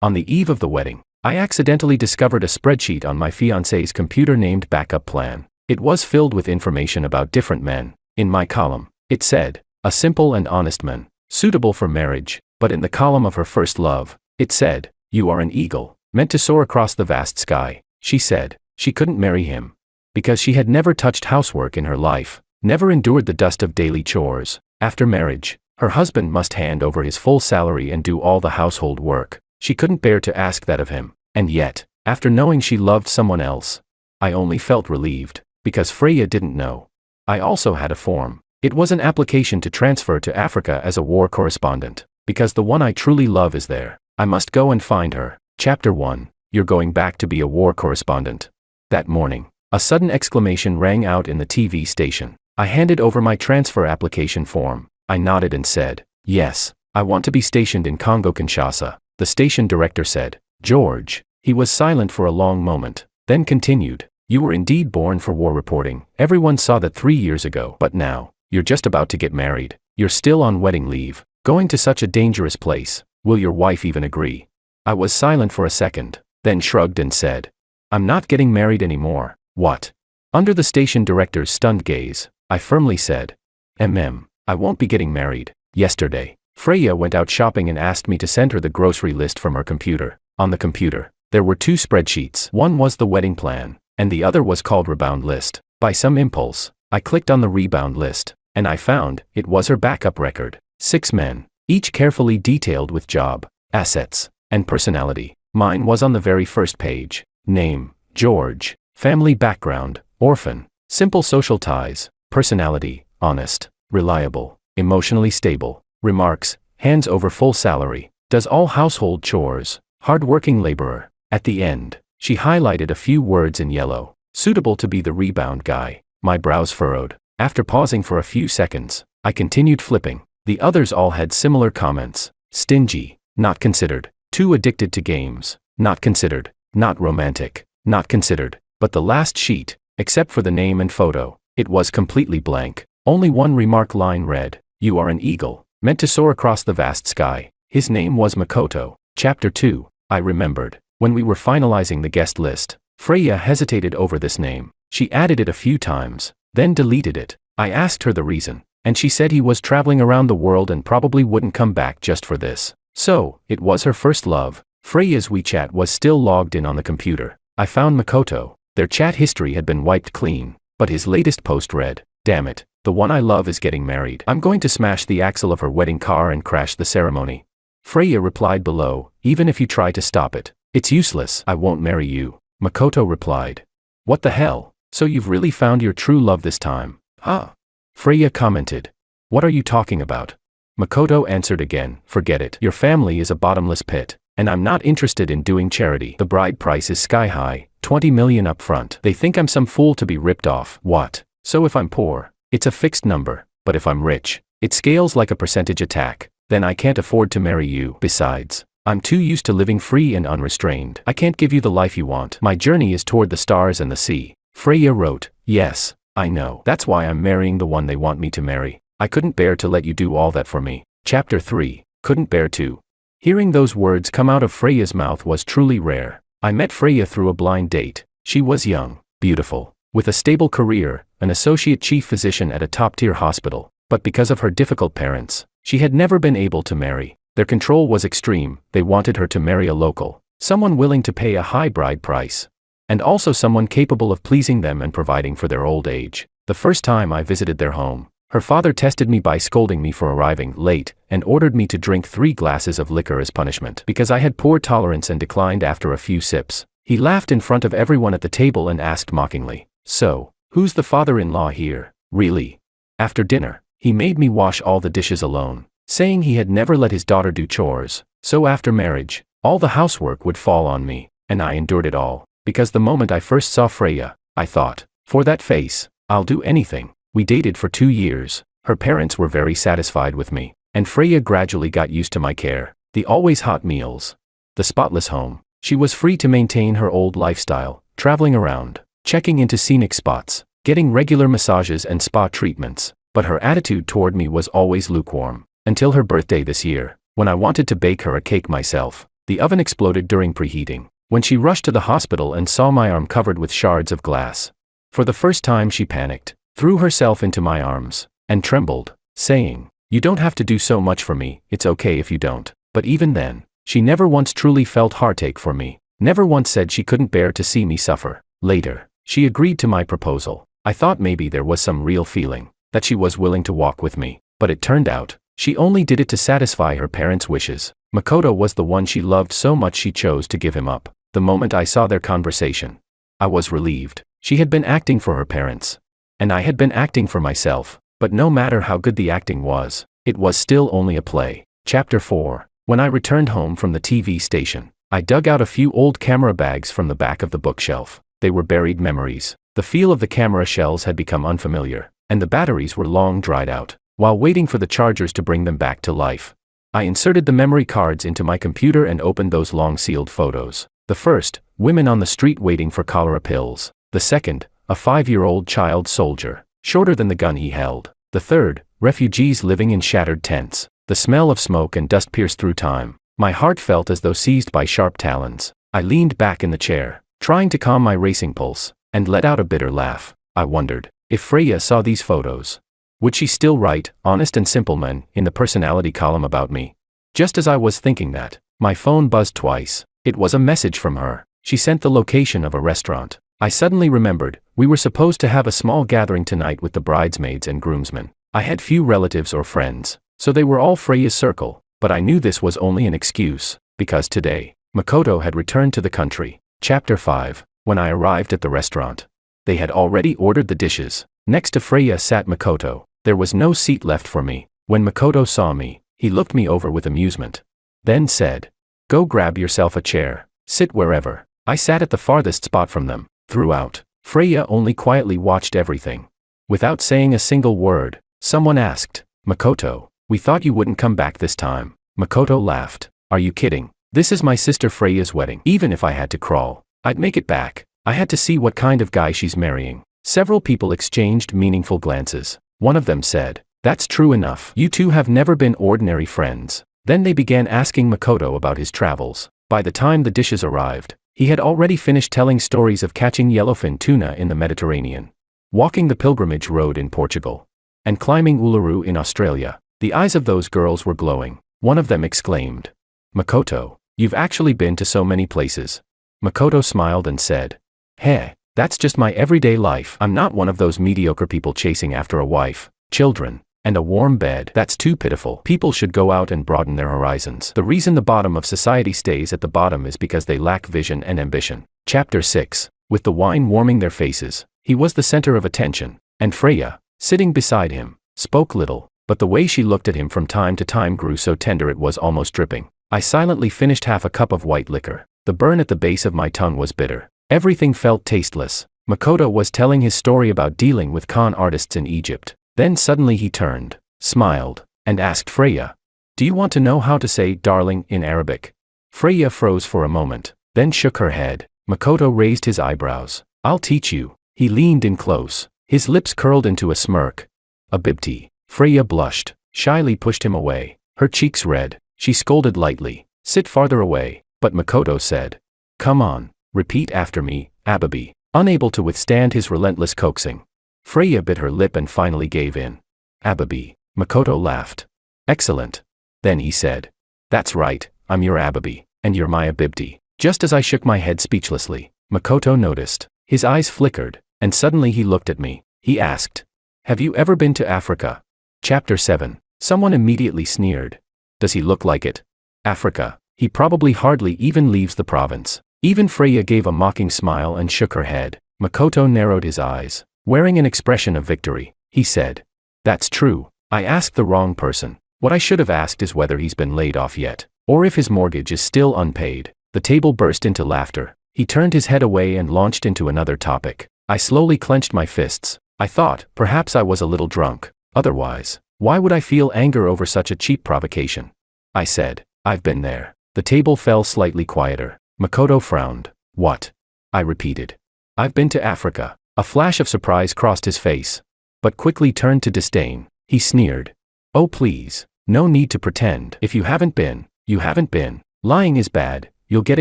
On the eve of the wedding, I accidentally discovered a spreadsheet on my fiancée's computer named Backup Plan. It was filled with information about different men. In my column, it said, a simple and honest man, suitable for marriage, but in the column of her first love, it said, you are an eagle, meant to soar across the vast sky. She said she couldn't marry him because she had never touched housework in her life, never endured the dust of daily chores. After marriage, her husband must hand over his full salary and do all the household work. She couldn't bear to ask that of him, and yet, after knowing she loved someone else, I only felt relieved, because Freya didn't know. I also had a form. It was an application to transfer to Africa as a war correspondent, because the one I truly love is there. I must go and find her. Chapter 1. You're going back to be a war correspondent. That morning, a sudden exclamation rang out in the TV station. I handed over my transfer application form. I nodded and said, yes, I want to be stationed in Congo-Kinshasa. The station director said, George. He was silent for a long moment, then continued, you were indeed born for war reporting. Everyone saw that 3 years ago. But now, you're just about to get married. You're still on wedding leave, going to such a dangerous place. Will your wife even agree? I was silent for a second, then shrugged and said, I'm not getting married anymore. What? Under the station director's stunned gaze, I firmly said, I won't be getting married. Yesterday, Freya went out shopping and asked me to send her the grocery list from her computer. On the computer, there were 2 spreadsheets. One was the wedding plan, and the other was called Rebound List. By some impulse, I clicked on the Rebound List, and I found it was her backup record. 6 men, each carefully detailed with job, assets, and personality. Mine was on the very first page. Name, George. Family background, orphan. Simple social ties. Personality, honest, reliable, emotionally stable. Remarks, hands over full salary. Does all household chores. Hard-working laborer. At the end, she highlighted a few words in yellow. Suitable to be the rebound guy. My brows furrowed. After pausing for a few seconds, I continued flipping. The others all had similar comments. Stingy, not considered. Too addicted to games, not considered. Not romantic, not considered. But the last sheet, except for the name and photo, it was completely blank. Only one remark line read, you are an eagle, meant to soar across the vast sky. His name was Makoto. Chapter 2. I remembered, when we were finalizing the guest list, Freya hesitated over this name. She added it a few times, then deleted it. I asked her the reason, and she said he was traveling around the world and probably wouldn't come back just for this. So, it was her first love. Freya's WeChat was still logged in on the computer. I found Makoto. Their chat history had been wiped clean, but his latest post read, damn it, the one I love is getting married. I'm going to smash the axle of her wedding car and crash the ceremony. Freya replied below, even if you try to stop it, it's useless. I won't marry you. Makoto replied. What the hell? So you've really found your true love this time, huh? Freya commented. What are you talking about? Makoto answered again, forget it. Your family is a bottomless pit, and I'm not interested in doing charity. The bride price is sky high, 20 million up front. They think I'm some fool to be ripped off. What? So if I'm poor, it's a fixed number, but if I'm rich, it scales like a percentage attack. Then I can't afford to marry you. Besides, I'm too used to living free and unrestrained. I can't give you the life you want. My journey is toward the stars and the sea. Freya wrote, yes, I know. That's why I'm marrying the one they want me to marry. I couldn't bear to let you do all that for me. Chapter 3. Couldn't bear to. Hearing those words come out of Freya's mouth was truly rare. I met Freya through a blind date. She was young, beautiful, with a stable career, an associate chief physician at a top-tier hospital. But because of her difficult parents, she had never been able to marry. Their control was extreme. They wanted her to marry a local, someone willing to pay a high bride price, and also someone capable of pleasing them and providing for their old age. The first time I visited their home, her father tested me by scolding me for arriving late and ordered me to drink 3 glasses of liquor as punishment because I had poor tolerance and declined after a few sips. He laughed in front of everyone at the table and asked mockingly, so, who's the father-in-law here, really? After dinner, he made me wash all the dishes alone, saying he had never let his daughter do chores. So after marriage, all the housework would fall on me, and I endured it all, because the moment I first saw Freya, I thought, for that face, I'll do anything. We dated for 2 years. Her parents were very satisfied with me, and Freya gradually got used to my care, the always hot meals, the spotless home. She was free to maintain her old lifestyle, traveling around, checking into scenic spots, getting regular massages and spa treatments, but her attitude toward me was always lukewarm, until her birthday this year, when I wanted to bake her a cake myself. The oven exploded during preheating. When she rushed to the hospital and saw my arm covered with shards of glass. For the first time she panicked, threw herself into my arms, and trembled, saying, "You don't have to do so much for me, it's okay if you don't." But even then, she never once truly felt heartache for me, never once said she couldn't bear to see me suffer. Later, she agreed to my proposal. I thought maybe there was some real feeling, that she was willing to walk with me, but it turned out, she only did it to satisfy her parents' wishes. Makoto was the one she loved so much she chose to give him up. The moment I saw their conversation, I was relieved. She had been acting for her parents, and I had been acting for myself, but no matter how good the acting was, it was still only a play. Chapter 4. When I returned home from the TV station, I dug out a few old camera bags from the back of the bookshelf. They were buried memories. The feel of the camera shells had become unfamiliar, and the batteries were long dried out. While waiting for the chargers to bring them back to life, I inserted the memory cards into my computer and opened those long-sealed photos. The first, women on the street waiting for cholera pills. The second, a 5-year-old child soldier, shorter than the gun he held. The third, refugees living in shattered tents. The smell of smoke and dust pierced through time. My heart felt as though seized by sharp talons. I leaned back in the chair, trying to calm my racing pulse, and let out a bitter laugh. I wondered, if Freya saw these photos, would she still write, honest and simple men, in the personality column about me? Just as I was thinking that, my phone buzzed twice. It was a message from her. She sent the location of a restaurant. I suddenly remembered, we were supposed to have a small gathering tonight with the bridesmaids and groomsmen. I had few relatives or friends, so they were all Freya's circle, but I knew this was only an excuse, because today, Makoto had returned to the country. Chapter 5. When I arrived at the restaurant, they had already ordered the dishes. Next to Freya sat Makoto. There was no seat left for me. When Makoto saw me, he looked me over with amusement. Then said, "Go grab yourself a chair, sit wherever." I sat at the farthest spot from them. Throughout, Freya only quietly watched everything. Without saying a single word, someone asked, "Makoto, we thought you wouldn't come back this time." Makoto laughed. "Are you kidding? This is my sister Freya's wedding. Even if I had to crawl, I'd make it back. I had to see what kind of guy she's marrying." Several people exchanged meaningful glances. One of them said, "That's true enough. You two have never been ordinary friends." Then they began asking Makoto about his travels. By the time the dishes arrived, he had already finished telling stories of catching yellowfin tuna in the Mediterranean, walking the pilgrimage road in Portugal, and climbing Uluru in Australia. The eyes of those girls were glowing. One of them exclaimed, "Makoto, you've actually been to so many places." Makoto smiled and said, "Hey, that's just my everyday life. I'm not one of those mediocre people chasing after a wife, children, and a warm bed. That's too pitiful. People should go out and broaden their horizons. The reason the bottom of society stays at the bottom is because they lack vision and ambition." Chapter 6. With the wine warming their faces, he was the center of attention, and Freya, sitting beside him, spoke little, but the way she looked at him from time to time grew so tender it was almost dripping. I silently finished half a cup of white liquor. The burn at the base of my tongue was bitter. Everything felt tasteless. Makoto was telling his story about dealing with con artists in Egypt. Then suddenly he turned, smiled, and asked Freya, "Do you want to know how to say 'darling' in Arabic?" Freya froze for a moment, then shook her head. Makoto raised his eyebrows. "I'll teach you." He leaned in close, his lips curled into a smirk. "Abibti." Freya blushed, shyly pushed him away. Her cheeks red, she scolded lightly, "Sit farther away." But Makoto said, "Come on, repeat after me, Ababi." Unable to withstand his relentless coaxing, Freya bit her lip and finally gave in. "Ababi." Makoto laughed. "Excellent." Then he said, "That's right, I'm your Ababi, and you're my Abibti." Just as I shook my head speechlessly, Makoto noticed. His eyes flickered, and suddenly he looked at me. He asked, "Have you ever been to Africa?" Chapter 7. Someone immediately sneered. "Does he look like it? Africa? He probably hardly even leaves the province." Even Freya gave a mocking smile and shook her head. Makoto narrowed his eyes, wearing an expression of victory. He said, "That's true. I asked the wrong person. What I should have asked is whether he's been laid off yet, or if his mortgage is still unpaid." The table burst into laughter. He turned his head away and launched into another topic. I slowly clenched my fists. I thought, perhaps I was a little drunk. Otherwise, why would I feel anger over such a cheap provocation? I said, "I've been there." The table fell slightly quieter. Makoto frowned. "What?" I repeated. "I've been to Africa." A flash of surprise crossed his face, but quickly turned to disdain. He sneered. "Oh please, no need to pretend. If you haven't been, you haven't been." Lying is bad, you'll get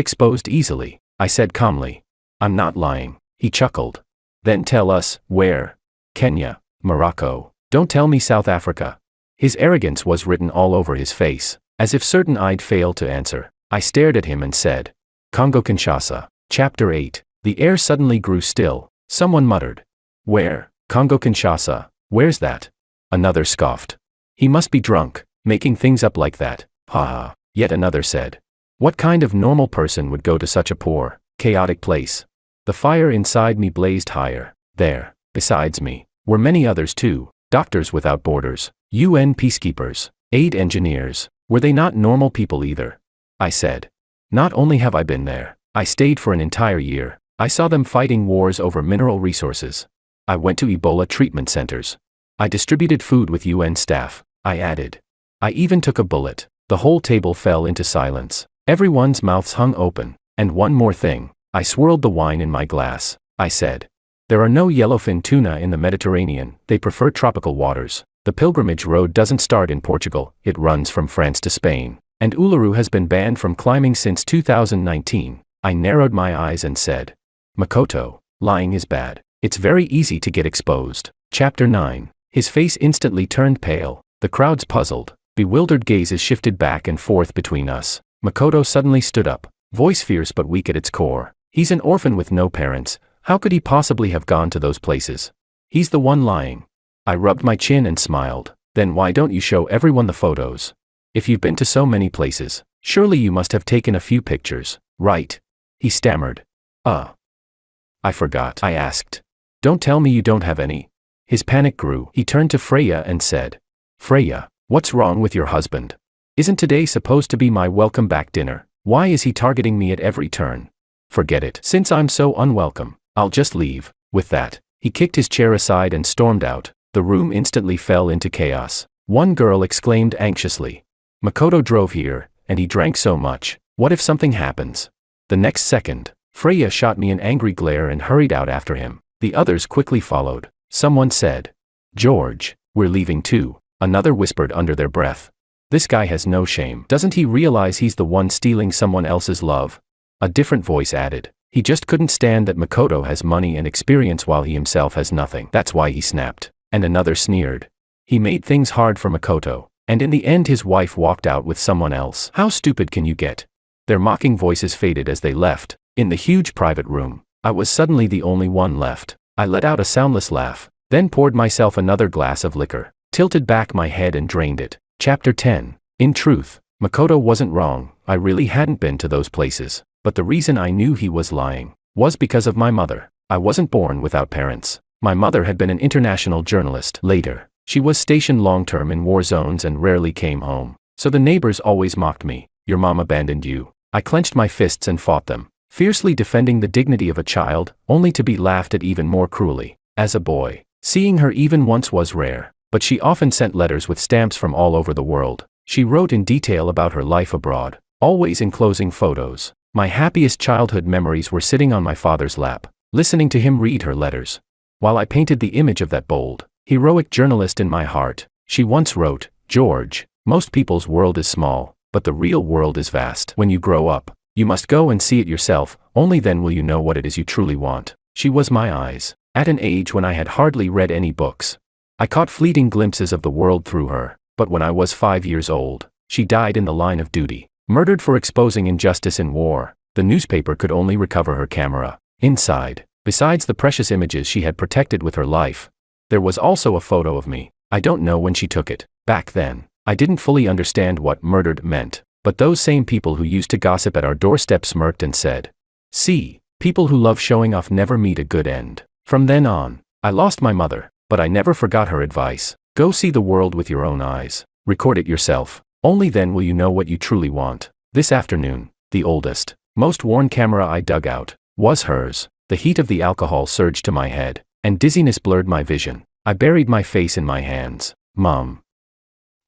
exposed easily, I said calmly. I'm not lying, he chuckled. Then tell us, where? Kenya, Morocco. Don't tell me South Africa. His arrogance was written all over his face, as if certain I'd fail to answer. I stared at him and said, Congo-Kinshasa. Chapter 8. The air suddenly grew still. Someone muttered. Where? Congo-Kinshasa. Where's that? Another scoffed. He must be drunk, making things up like that. Ha ha. Yet another said. What kind of normal person would go to such a poor, chaotic place? The fire inside me blazed higher. There, besides me, were many others too. Doctors Without Borders, UN peacekeepers, aid engineers. Were they not normal people either? I said. Not only have I been there, I stayed for an entire year. I saw them fighting wars over mineral resources. I went to Ebola treatment centers. I distributed food with UN staff, I added. I even took a bullet. The whole table fell into silence. Everyone's mouths hung open. And one more thing. I swirled the wine in my glass. I said. There are no yellowfin tuna in the Mediterranean, they prefer tropical waters. The pilgrimage road doesn't start in Portugal, it runs from France to Spain. And Uluru has been banned from climbing since 2019. I narrowed my eyes and said. Makoto, lying is bad. It's very easy to get exposed. Chapter 9. His face instantly turned pale. The crowd's puzzled, bewildered gazes shifted back and forth between us. Makoto suddenly stood up, voice fierce but weak at its core. He's an orphan with no parents. How could he possibly have gone to those places? He's the one lying. I rubbed my chin and smiled. Then why don't you show everyone the photos? If you've been to so many places, surely you must have taken a few pictures, right? He stammered. I forgot. I asked. Don't tell me you don't have any. His panic grew. He turned to Freya and said. Freya, what's wrong with your husband? Isn't today supposed to be my welcome back dinner? Why is he targeting me at every turn? Forget it. Since I'm so unwelcome, I'll just leave. With that, he kicked his chair aside and stormed out. The room instantly fell into chaos. One girl exclaimed anxiously. Makoto drove here, and he drank so much. What if something happens? The next second, Freya shot me an angry glare and hurried out after him. The others quickly followed. Someone said. George, we're leaving too. Another whispered under their breath. This guy has no shame. Doesn't he realize he's the one stealing someone else's love? A different voice added. He just couldn't stand that Makoto has money and experience while he himself has nothing. That's why he snapped. And another sneered. He made things hard for Makoto, and in the end his wife walked out with someone else. How stupid can you get? Their mocking voices faded as they left. In the huge private room, I was suddenly the only one left. I let out a soundless laugh, then poured myself another glass of liquor, tilted back my head and drained it. Chapter 10. In truth, Makoto wasn't wrong. I really hadn't been to those places. But the reason I knew he was lying was because of my mother. I wasn't born without parents. My mother had been an international journalist. Later, she was stationed long-term in war zones and rarely came home. So the neighbors always mocked me. Your mom abandoned you. I clenched my fists and fought them, fiercely defending the dignity of a child, only to be laughed at even more cruelly. As a boy, seeing her even once was rare, but she often sent letters with stamps from all over the world. She wrote in detail about her life abroad, always enclosing photos. My happiest childhood memories were sitting on my father's lap, listening to him read her letters. While I painted the image of that bold, heroic journalist in my heart, she once wrote, George, most people's world is small, but the real world is vast. When you grow up, you must go and see it yourself, only then will you know what it is you truly want. She was my eyes, at an age when I had hardly read any books. I caught fleeting glimpses of the world through her, but when I was 5 years old, she died in the line of duty, murdered for exposing injustice in war. The newspaper could only recover her camera. Inside, besides the precious images she had protected with her life, there was also a photo of me. I don't know when she took it. Back then, I didn't fully understand what murdered meant, but those same people who used to gossip at our doorstep smirked and said, see, people who love showing off never meet a good end. From then on, I lost my mother, but I never forgot her advice. Go see the world with your own eyes. Record it yourself. Only then will you know what you truly want. This afternoon, the oldest, most worn camera I dug out was hers. The heat of the alcohol surged to my head, and dizziness blurred my vision. I buried my face in my hands. Mom,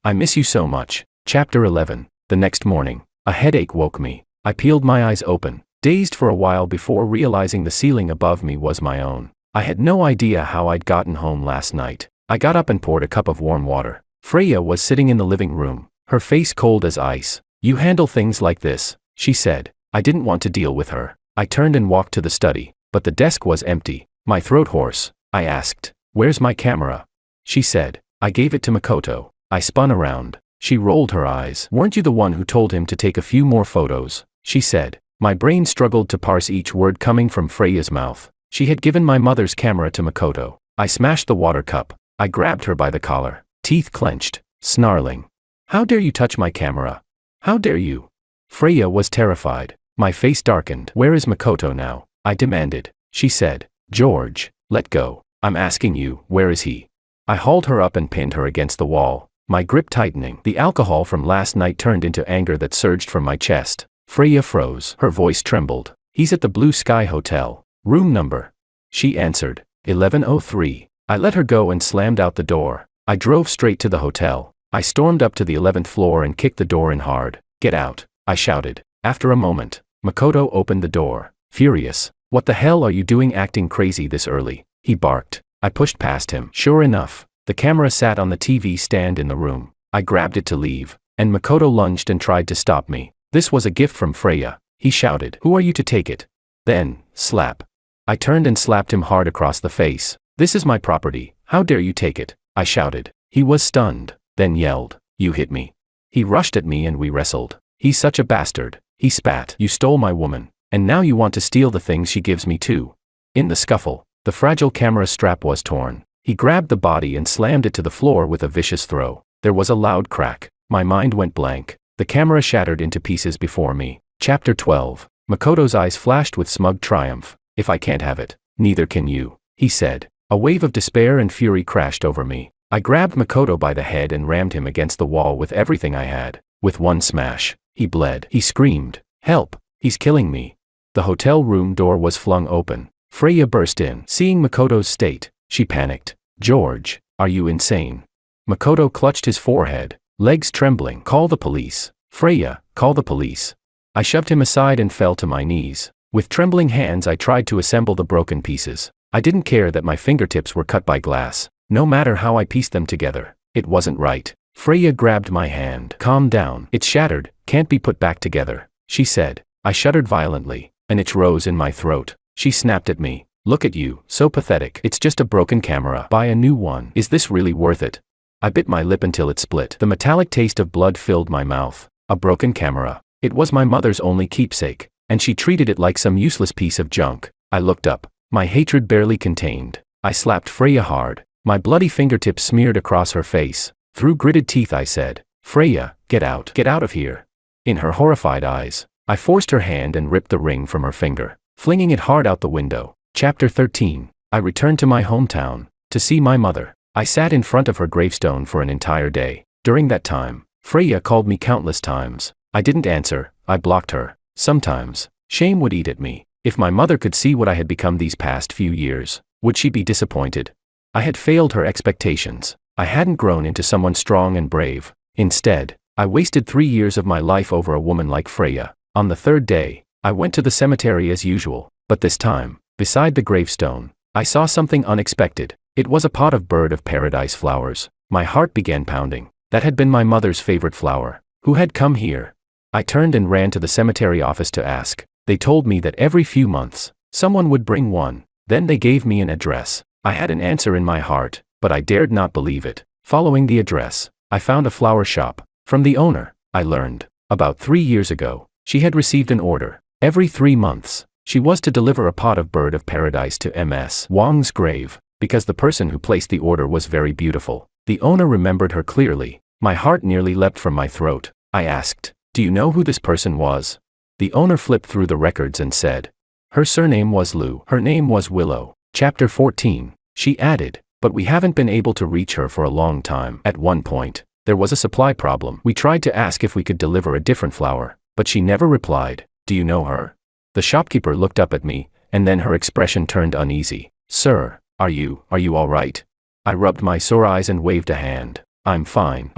I miss you so much. Chapter 11. The next morning, a headache woke me. I peeled my eyes open, dazed for a while before realizing the ceiling above me was my own. I had no idea how I'd gotten home last night. I got up and poured a cup of warm water. Freya was sitting in the living room, her face cold as ice. You handle things like this, she said. I didn't want to deal with her. I turned and walked to the study, but the desk was empty. My throat hoarse. I asked, "Where's my camera?" She said, "I gave it to Makoto." I spun around. She rolled her eyes. "Weren't you the one who told him to take a few more photos?" she said. My brain struggled to parse each word coming from Freya's mouth. She had given my mother's camera to Makoto. I smashed the water cup. I grabbed her by the collar, teeth clenched, snarling. "How dare you touch my camera? How dare you?" Freya was terrified. My face darkened. "Where is Makoto now?" I demanded. She said, "George, let go. I'm asking you, where is he?" I hauled her up and pinned her against the wall, my grip tightening. The alcohol from last night turned into anger that surged from my chest. Freya froze. Her voice trembled. "He's at the Blue Sky Hotel. Room number." She answered, 1103. I let her go and slammed out the door. I drove straight to the hotel. I stormed up to the 11th floor and kicked the door in hard. "Get out," I shouted. After a moment, Makoto opened the door, furious. "What the hell are you doing acting crazy this early?" he barked. I pushed past him. Sure enough, the camera sat on the TV stand in the room. I grabbed it to leave, and Makoto lunged and tried to stop me. "This was a gift from Freya," he shouted. "Who are you to take it?" Then, slap. I turned and slapped him hard across the face. "This is my property. How dare you take it?" I shouted. He was stunned, then yelled, "You hit me." He rushed at me and we wrestled. "He's such a bastard," he spat. "You stole my woman, and now you want to steal the things she gives me too." In the scuffle, the fragile camera strap was torn. He grabbed the body and slammed it to the floor with a vicious throw. There was a loud crack. My mind went blank. The camera shattered into pieces before me. Chapter 12. Makoto's eyes flashed with smug triumph. "If I can't have it, neither can you," he said. A wave of despair and fury crashed over me. I grabbed Makoto by the head and rammed him against the wall with everything I had. With one smash, he bled. He screamed, "Help! He's killing me!" The hotel room door was flung open. Freya burst in. Seeing Makoto's state, she panicked. "George, are you insane?" Makoto clutched his forehead, legs trembling. "Call the police. Freya, call the police." I shoved him aside and fell to my knees. With trembling hands I tried to assemble the broken pieces. I didn't care that my fingertips were cut by glass. No matter how I pieced them together, it wasn't right. Freya grabbed my hand. "Calm down. It's shattered, can't be put back together," she said. I shuddered violently. An itch rose in my throat. She snapped at me. "Look at you, so pathetic. It's just a broken camera. Buy a new one. Is this really worth it?" I bit my lip until it split. The metallic taste of blood filled my mouth. A broken camera. It was my mother's only keepsake, and she treated it like some useless piece of junk. I looked up. My hatred barely contained. I slapped Freya hard. My bloody fingertips smeared across her face. Through gritted teeth I said, "Freya, get out. Get out of here." In her horrified eyes, I forced her hand and ripped the ring from her finger, flinging it hard out the window. Chapter 13. I returned to my hometown, to see my mother. I sat in front of her gravestone for an entire day. During that time, Freya called me countless times. I didn't answer, I blocked her. Sometimes, shame would eat at me. If my mother could see what I had become these past few years, would she be disappointed? I had failed her expectations. I hadn't grown into someone strong and brave. Instead, I wasted 3 years of my life over a woman like Freya. On the third day, I went to the cemetery as usual, but this time, beside the gravestone, I saw something unexpected. It was a pot of bird of paradise flowers. My heart began pounding. That had been my mother's favorite flower. Who had come here? I turned and ran to the cemetery office to ask. They told me that every few months, someone would bring one. Then they gave me an address. I had an answer in my heart, but I dared not believe it. Following the address, I found a flower shop. From the owner, I learned, about 3 years ago, she had received an order. Every 3 months, she was to deliver a pot of bird of paradise to Ms. Wang's grave, because the person who placed the order was very beautiful. The owner remembered her clearly. My heart nearly leapt from my throat. I asked, "Do you know who this person was?" The owner flipped through the records and said, "Her surname was Liu. Her name was Willow." Chapter 14. She added, "But we haven't been able to reach her for a long time. At one point, there was a supply problem. We tried to ask if we could deliver a different flower, but she never replied. Do you know her?" The shopkeeper looked up at me, and then her expression turned uneasy. "Sir, are you all right?" I rubbed my sore eyes and waved a hand. I'm fine.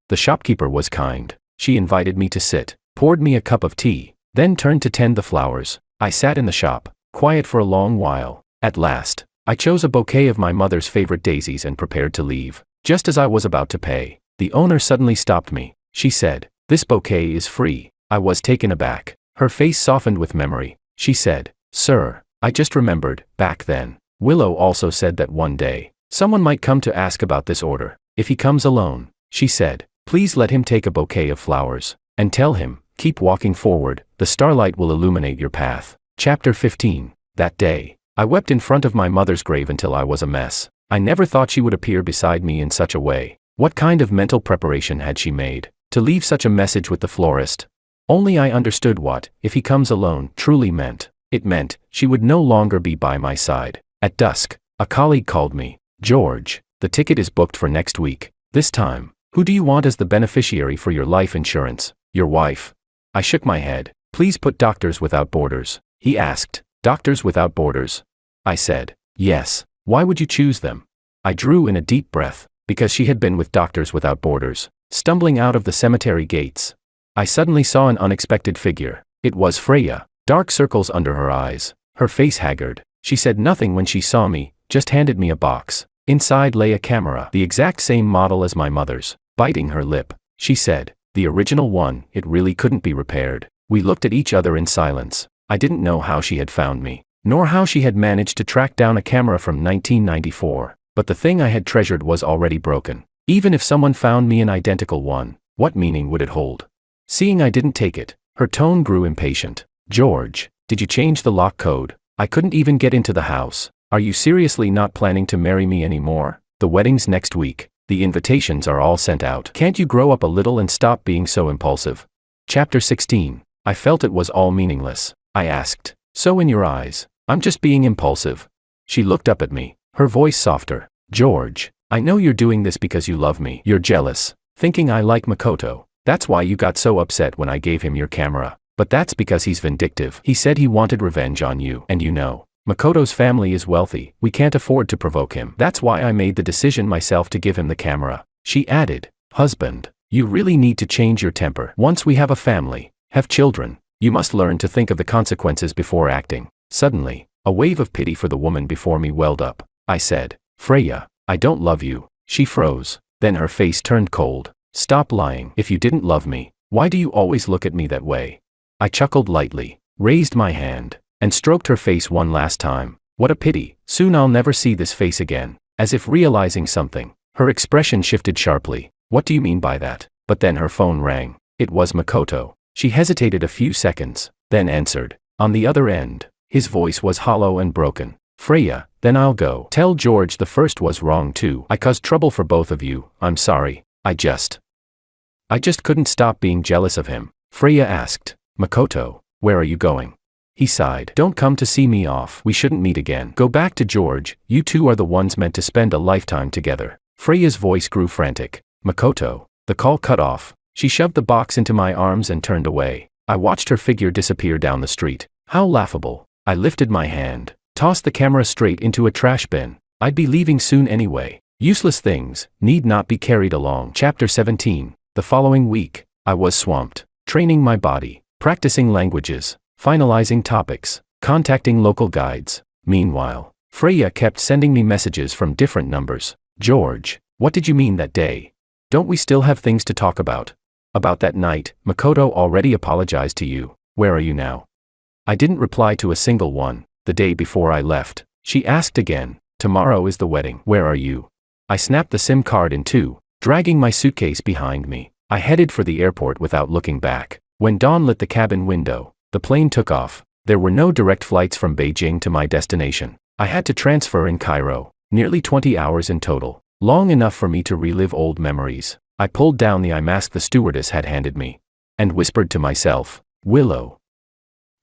The shopkeeper was kind. She invited me to sit, poured me a cup of tea, then turned to tend the flowers. I sat in the shop, quiet for a long while. At last, I chose a bouquet of my mother's favorite daisies and prepared to leave. Just as I was about to pay, the owner suddenly stopped me. She said, "This bouquet is free." I was taken aback. Her face softened with memory. She said, "Sir, I just remembered, back then. Willow also said that one day, someone might come to ask about this order. If he comes alone," she said, "please let him take a bouquet of flowers. And tell him, keep walking forward, the starlight will illuminate your path." Chapter 15. That day, I wept in front of my mother's grave until I was a mess. I never thought she would appear beside me in such a way. What kind of mental preparation had she made, to leave such a message with the florist? Only I understood what, if he comes alone, truly meant. It meant, she would no longer be by my side. At dusk, a colleague called me. "George, the ticket is booked for next week. This time, who do you want as the beneficiary for your life insurance? Your wife?" I shook my head. "Please put Doctors Without Borders." He asked, "Doctors Without Borders?" I said, "Yes. Why would you choose them?" I drew in a deep breath, because she had been with Doctors Without Borders. Stumbling out of the cemetery gates, I suddenly saw an unexpected figure. It was Freya, dark circles under her eyes, her face haggard. She said nothing when she saw me, just handed me a box. Inside lay a camera, the exact same model as my mother's. Biting her lip, she said, "The original one, it really couldn't be repaired." We looked at each other in silence. I didn't know how she had found me, nor how she had managed to track down a camera from 1994, but the thing I had treasured was already broken. Even if someone found me an identical one, what meaning would it hold? Seeing I didn't take it, her tone grew impatient. "George, did you change the lock code? I couldn't even get into the house. Are you seriously not planning to marry me anymore? The wedding's next week. The invitations are all sent out. Can't you grow up a little and stop being so impulsive?" Chapter 16. I felt it was all meaningless. I asked, "So in your eyes, I'm just being impulsive?" She looked up at me, her voice softer. "George, I know you're doing this because you love me. You're jealous, thinking I like Makoto. That's why you got so upset when I gave him your camera. But that's because he's vindictive. He said he wanted revenge on you. And you know, Makoto's family is wealthy. We can't afford to provoke him. That's why I made the decision myself to give him the camera." She added, "Husband, you really need to change your temper. Once we have a family, have children, you must learn to think of the consequences before acting." Suddenly, a wave of pity for the woman before me welled up. I said, "Freya, I don't love you." She froze, then her face turned cold. "Stop lying. If you didn't love me, why do you always look at me that way?" I chuckled lightly, raised my hand, and stroked her face one last time. "What a pity, soon I'll never see this face again." As if realizing something, her expression shifted sharply. "What do you mean by that?" But then her phone rang. It was Makoto. She hesitated a few seconds, then answered. On the other end, his voice was hollow and broken. "Freya, then I'll go. Tell George the first was wrong too. I caused trouble for both of you. I'm sorry. I just couldn't stop being jealous of him." Freya asked, "Makoto, where are you going?" He sighed. "Don't come to see me off. We shouldn't meet again. Go back to George. You two are the ones meant to spend a lifetime together." Freya's voice grew frantic. "Makoto." The call cut off. She shoved the box into my arms and turned away. I watched her figure disappear down the street. How laughable. I lifted my hand, tossed the camera straight into a trash bin. I'd be leaving soon anyway. Useless things need not be carried along. Chapter 17. The following week, I was swamped, training my body, practicing languages, finalizing topics, contacting local guides. Meanwhile, Freya kept sending me messages from different numbers. "George, what did you mean that day? Don't we still have things to talk about? About that night, Makoto already apologized to you. Where are you now?" I didn't reply to a single one. The day before I left, she asked again. "Tomorrow is the wedding. Where are you?" I snapped the SIM card in two, dragging my suitcase behind me. I headed for the airport without looking back. When dawn lit the cabin window, the plane took off. There were no direct flights from Beijing to my destination. I had to transfer in Cairo, nearly 20 hours in total, long enough for me to relive old memories. I pulled down the eye mask the stewardess had handed me, and whispered to myself, "Willow,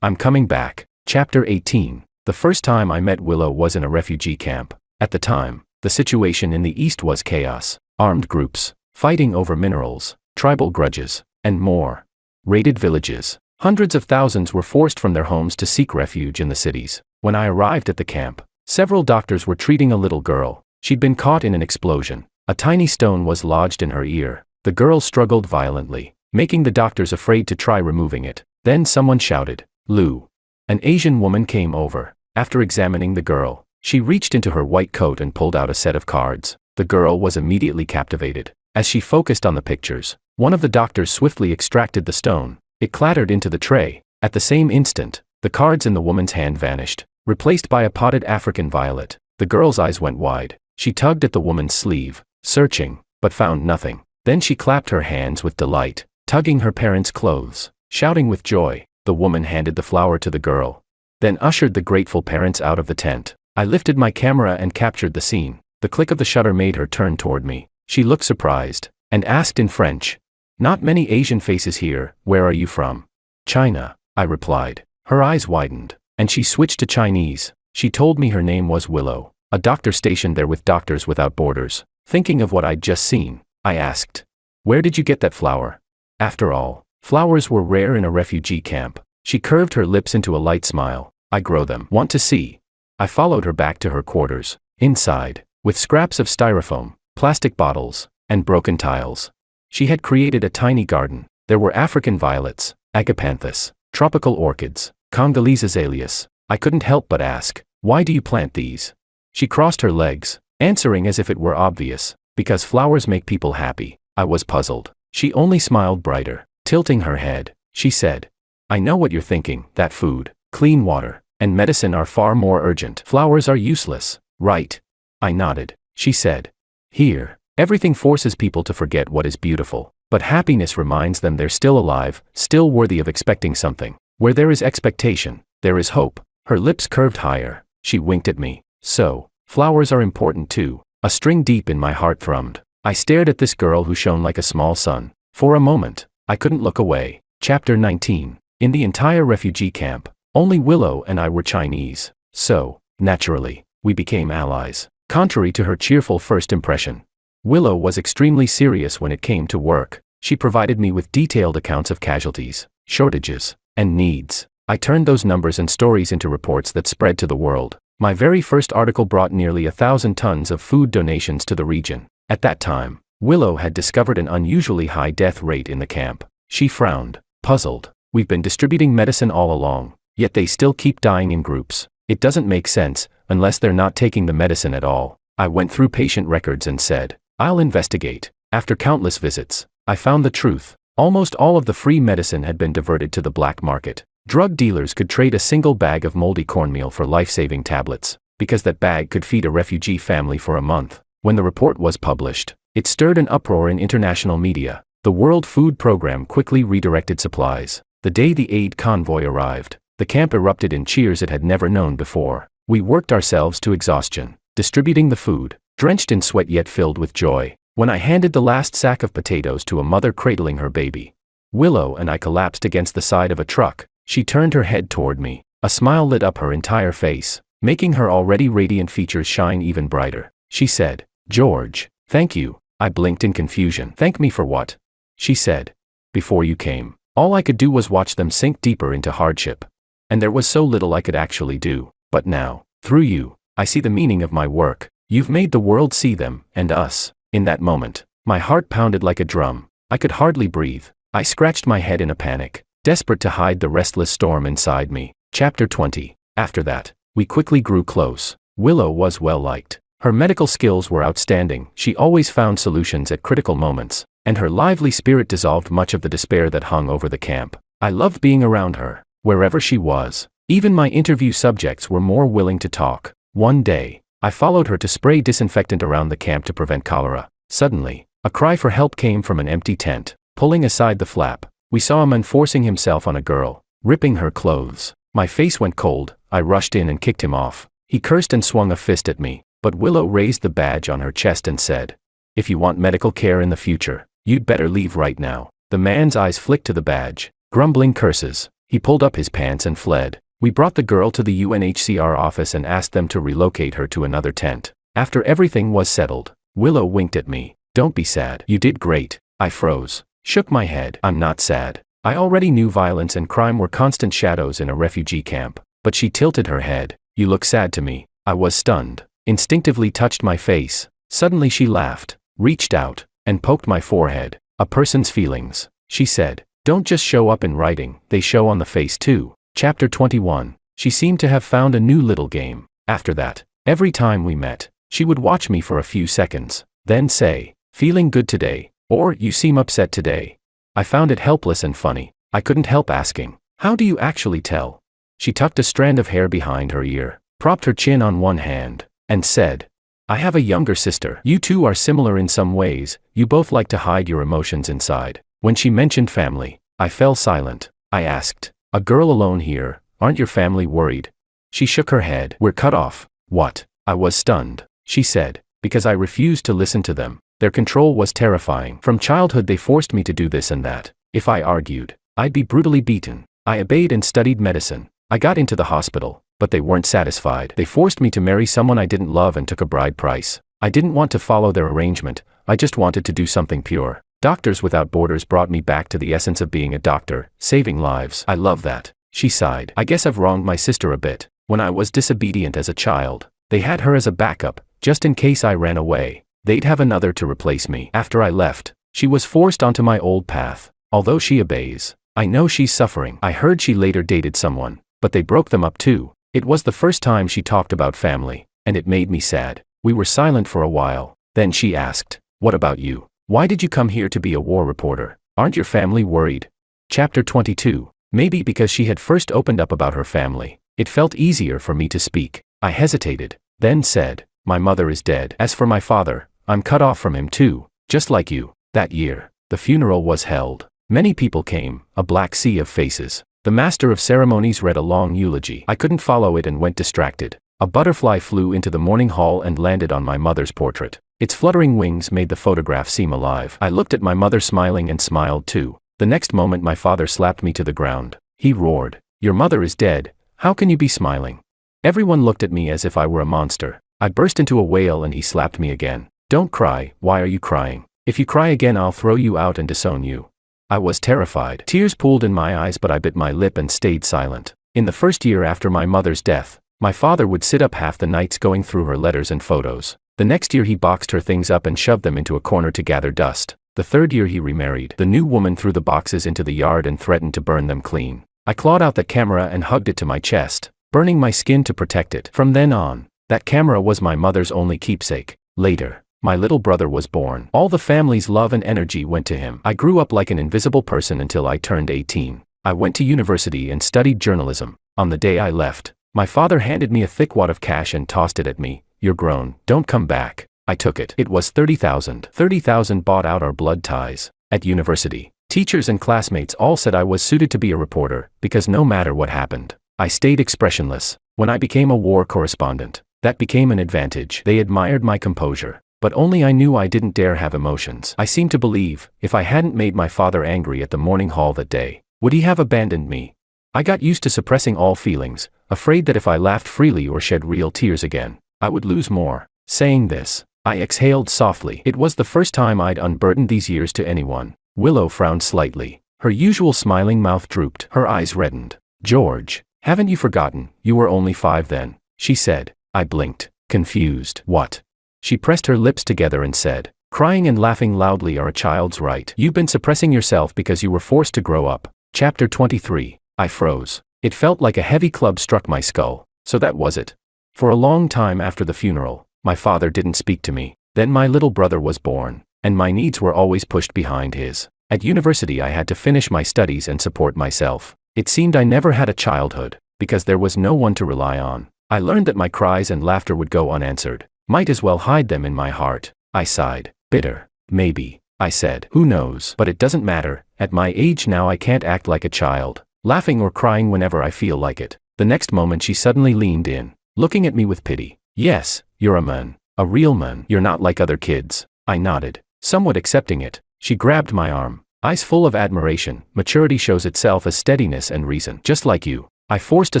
I'm coming back." Chapter 18. The first time I met Willow was in a refugee camp. At the time, the situation in the east was chaos. Armed groups, fighting over minerals, tribal grudges, and more. Raided villages. Hundreds of thousands were forced from their homes to seek refuge in the cities. When I arrived at the camp, several doctors were treating a little girl. She'd been caught in an explosion. A tiny stone was lodged in her ear. The girl struggled violently, making the doctors afraid to try removing it. Then someone shouted, "Lu." An Asian woman came over. After examining the girl, she reached into her white coat and pulled out a set of cards. The girl was immediately captivated. As she focused on the pictures, one of the doctors swiftly extracted the stone. It clattered into the tray. At the same instant, the cards in the woman's hand vanished, replaced by a potted African violet. The girl's eyes went wide. She tugged at the woman's sleeve, searching, but found nothing. Then she clapped her hands with delight, tugging her parents' clothes, shouting with joy. The woman handed the flower to the girl, then ushered the grateful parents out of the tent. I lifted my camera and captured the scene. The click of the shutter made her turn toward me. She looked surprised, and asked in French, "Not many Asian faces here, where are you from?" "China," I replied. Her eyes widened, and she switched to Chinese. She told me her name was Willow, a doctor stationed there with Doctors Without Borders. Thinking of what I'd just seen, I asked, "Where did you get that flower?" After all, flowers were rare in a refugee camp. She curved her lips into a light smile. "I grow them. Want to see?" I followed her back to her quarters. Inside, with scraps of styrofoam, plastic bottles, and broken tiles, she had created a tiny garden. There were African violets, agapanthus, tropical orchids, Congolese azaleas. I couldn't help but ask, "Why do you plant these?" She crossed her legs, answering as if it were obvious, "Because flowers make people happy." I was puzzled. She only smiled brighter. Tilting her head, she said, "I know what you're thinking, that food, clean water, and medicine are far more urgent. Flowers are useless, right?" I nodded. She said, "Here, everything forces people to forget what is beautiful, but happiness reminds them they're still alive, still worthy of expecting something. Where there is expectation, there is hope." Her lips curved higher. She winked at me. "So, flowers are important too." A string deep in my heart thrummed. I stared at this girl who shone like a small sun. For a moment, I couldn't look away. Chapter 19. In the entire refugee camp, only Willow and I were Chinese. So, naturally, we became allies. Contrary to her cheerful first impression, Willow was extremely serious when it came to work. She provided me with detailed accounts of casualties, shortages, and needs. I turned those numbers and stories into reports that spread to the world. My very first article brought nearly 1,000 tons of food donations to the region. At that time, Willow had discovered an unusually high death rate in the camp. She frowned, puzzled. "We've been distributing medicine all along, yet they still keep dying in groups. It doesn't make sense, unless they're not taking the medicine at all." I went through patient records and said, "I'll investigate." After countless visits, I found the truth. Almost all of the free medicine had been diverted to the black market. Drug dealers could trade a single bag of moldy cornmeal for life-saving tablets, because that bag could feed a refugee family for a month. When the report was published, it stirred an uproar in international media. The World Food Program quickly redirected supplies. The day the aid convoy arrived, the camp erupted in cheers it had never known before. We worked ourselves to exhaustion, distributing the food, drenched in sweat yet filled with joy. When I handed the last sack of potatoes to a mother cradling her baby, Willow and I collapsed against the side of a truck. She turned her head toward me. A smile lit up her entire face, making her already radiant features shine even brighter. She said, "George, thank you." I blinked in confusion. "Thank me for what?" She said, "Before you came, all I could do was watch them sink deeper into hardship. And there was so little I could actually do. But now, through you, I see the meaning of my work. You've made the world see them, and us." In that moment, my heart pounded like a drum. I could hardly breathe. I scratched my head in a panic, desperate to hide the restless storm inside me. Chapter 20. After that, we quickly grew close. Willow was well liked. Her medical skills were outstanding. She always found solutions at critical moments, and her lively spirit dissolved much of the despair that hung over the camp. I loved being around her, wherever she was. Even my interview subjects were more willing to talk. One day, I followed her to spray disinfectant around the camp to prevent cholera. Suddenly, a cry for help came from an empty tent. Pulling aside the flap, we saw a man forcing himself on a girl, ripping her clothes. My face went cold. I rushed in and kicked him off. He cursed and swung a fist at me, but Willow raised the badge on her chest and said, "If you want medical care in the future, you'd better leave right now." The man's eyes flicked to the badge. Grumbling curses, he pulled up his pants and fled. We brought the girl to the UNHCR office and asked them to relocate her to another tent. After everything was settled, Willow winked at me. "Don't be sad. You did great." I froze, shook my head. "I'm not sad." I already knew violence and crime were constant shadows in a refugee camp, but she tilted her head. "You look sad to me." I was stunned, instinctively touched my face. Suddenly she laughed, reached out, and poked my forehead. "A person's feelings," she said, "don't just show up in writing, they show on the face too." Chapter 21. She seemed to have found a new little game. After that, every time we met, she would watch me for a few seconds, then say, "Feeling good today?" or "You seem upset today." I found it helpless and funny. I couldn't help asking, "How do you actually tell?" She tucked a strand of hair behind her ear, propped her chin on one hand, and said, "I have a younger sister. You two are similar in some ways, you both like to hide your emotions inside." When she mentioned family, I fell silent. I asked, "A girl alone here, aren't your family worried?" She shook her head. "We're cut off." "What?" I was stunned. She said, "Because I refused to listen to them. Their control was terrifying. From childhood they forced me to do this and that. If I argued, I'd be brutally beaten. I obeyed and studied medicine. I got into the hospital, but they weren't satisfied. They forced me to marry someone I didn't love and took a bride price. I didn't want to follow their arrangement, I just wanted to do something pure. Doctors Without Borders brought me back to the essence of being a doctor, saving lives. I love that." She sighed. "I guess I've wronged my sister a bit. When I was disobedient as a child, they had her as a backup, just in case I ran away. They'd have another to replace me. After I left, she was forced onto my old path. Although she obeys, I know she's suffering. I heard she later dated someone, but they broke them up too." It was the first time she talked about family, and it made me sad. We were silent for a while. Then she asked, "What about you? Why did you come here to be a war reporter? Aren't your family worried?" Chapter 22. Maybe because she had first opened up about her family, it felt easier for me to speak. I hesitated, then said, "My mother is dead. As for my father, I'm cut off from him too, just like you." That year, the funeral was held. Many people came, a black sea of faces. The master of ceremonies read a long eulogy. I couldn't follow it and went distracted. A butterfly flew into the morning hall and landed on my mother's portrait. Its fluttering wings made the photograph seem alive. I looked at my mother smiling and smiled too. The next moment my father slapped me to the ground. He roared, "Your mother is dead. How can you be smiling?" Everyone looked at me as if I were a monster. I burst into a wail and he slapped me again. "Don't cry. Why are you crying? If you cry again I'll throw you out and disown you." I was terrified. Tears pooled in my eyes but I bit my lip and stayed silent. In the first year after my mother's death, my father would sit up half the nights going through her letters and photos. The next year he boxed her things up and shoved them into a corner to gather dust. The third year he remarried. The new woman threw the boxes into the yard and threatened to burn them clean. I clawed out the camera and hugged it to my chest, burning my skin to protect it. From then on, that camera was my mother's only keepsake. Later, my little brother was born. All the family's love and energy went to him. I grew up like an invisible person until I turned 18. I went to university and studied journalism. On the day I left, my father handed me a thick wad of cash and tossed it at me. "You're grown, don't come back." I took it. It was 30,000. 30,000 bought out our blood ties. At university, teachers and classmates all said I was suited to be a reporter, because no matter what happened, I stayed expressionless. When I became a war correspondent, that became an advantage. They admired my composure. But only I knew I didn't dare have emotions. I seemed to believe, if I hadn't made my father angry at the morning hall that day, would he have abandoned me? I got used to suppressing all feelings, afraid that if I laughed freely or shed real tears again, I would lose more. Saying this, I exhaled softly. It was the first time I'd unburdened these years to anyone. Willow frowned slightly. Her usual smiling mouth drooped. Her eyes reddened. "George, haven't you forgotten? You were only 5 then," she said. I blinked, confused. "What?" She pressed her lips together and said, "Crying and laughing loudly are a child's right. You've been suppressing yourself because you were forced to grow up." Chapter 23. I froze. It felt like a heavy club struck my skull. So that was it. For a long time after the funeral, my father didn't speak to me. Then my little brother was born, and my needs were always pushed behind his. At university I had to finish my studies and support myself. It seemed I never had a childhood, because there was no one to rely on. I learned that my cries and laughter would go unanswered. Might as well hide them in my heart. I sighed. "Bitter. Maybe," I said. "Who knows? But it doesn't matter. At my age now I can't act like a child, laughing or crying whenever I feel like it." The next moment she suddenly leaned in, looking at me with pity. "Yes, you're a man. A real man. You're not like other kids." I nodded, somewhat accepting it. She grabbed my arm, eyes full of admiration. "Maturity shows itself as steadiness and reason. Just like you." I forced a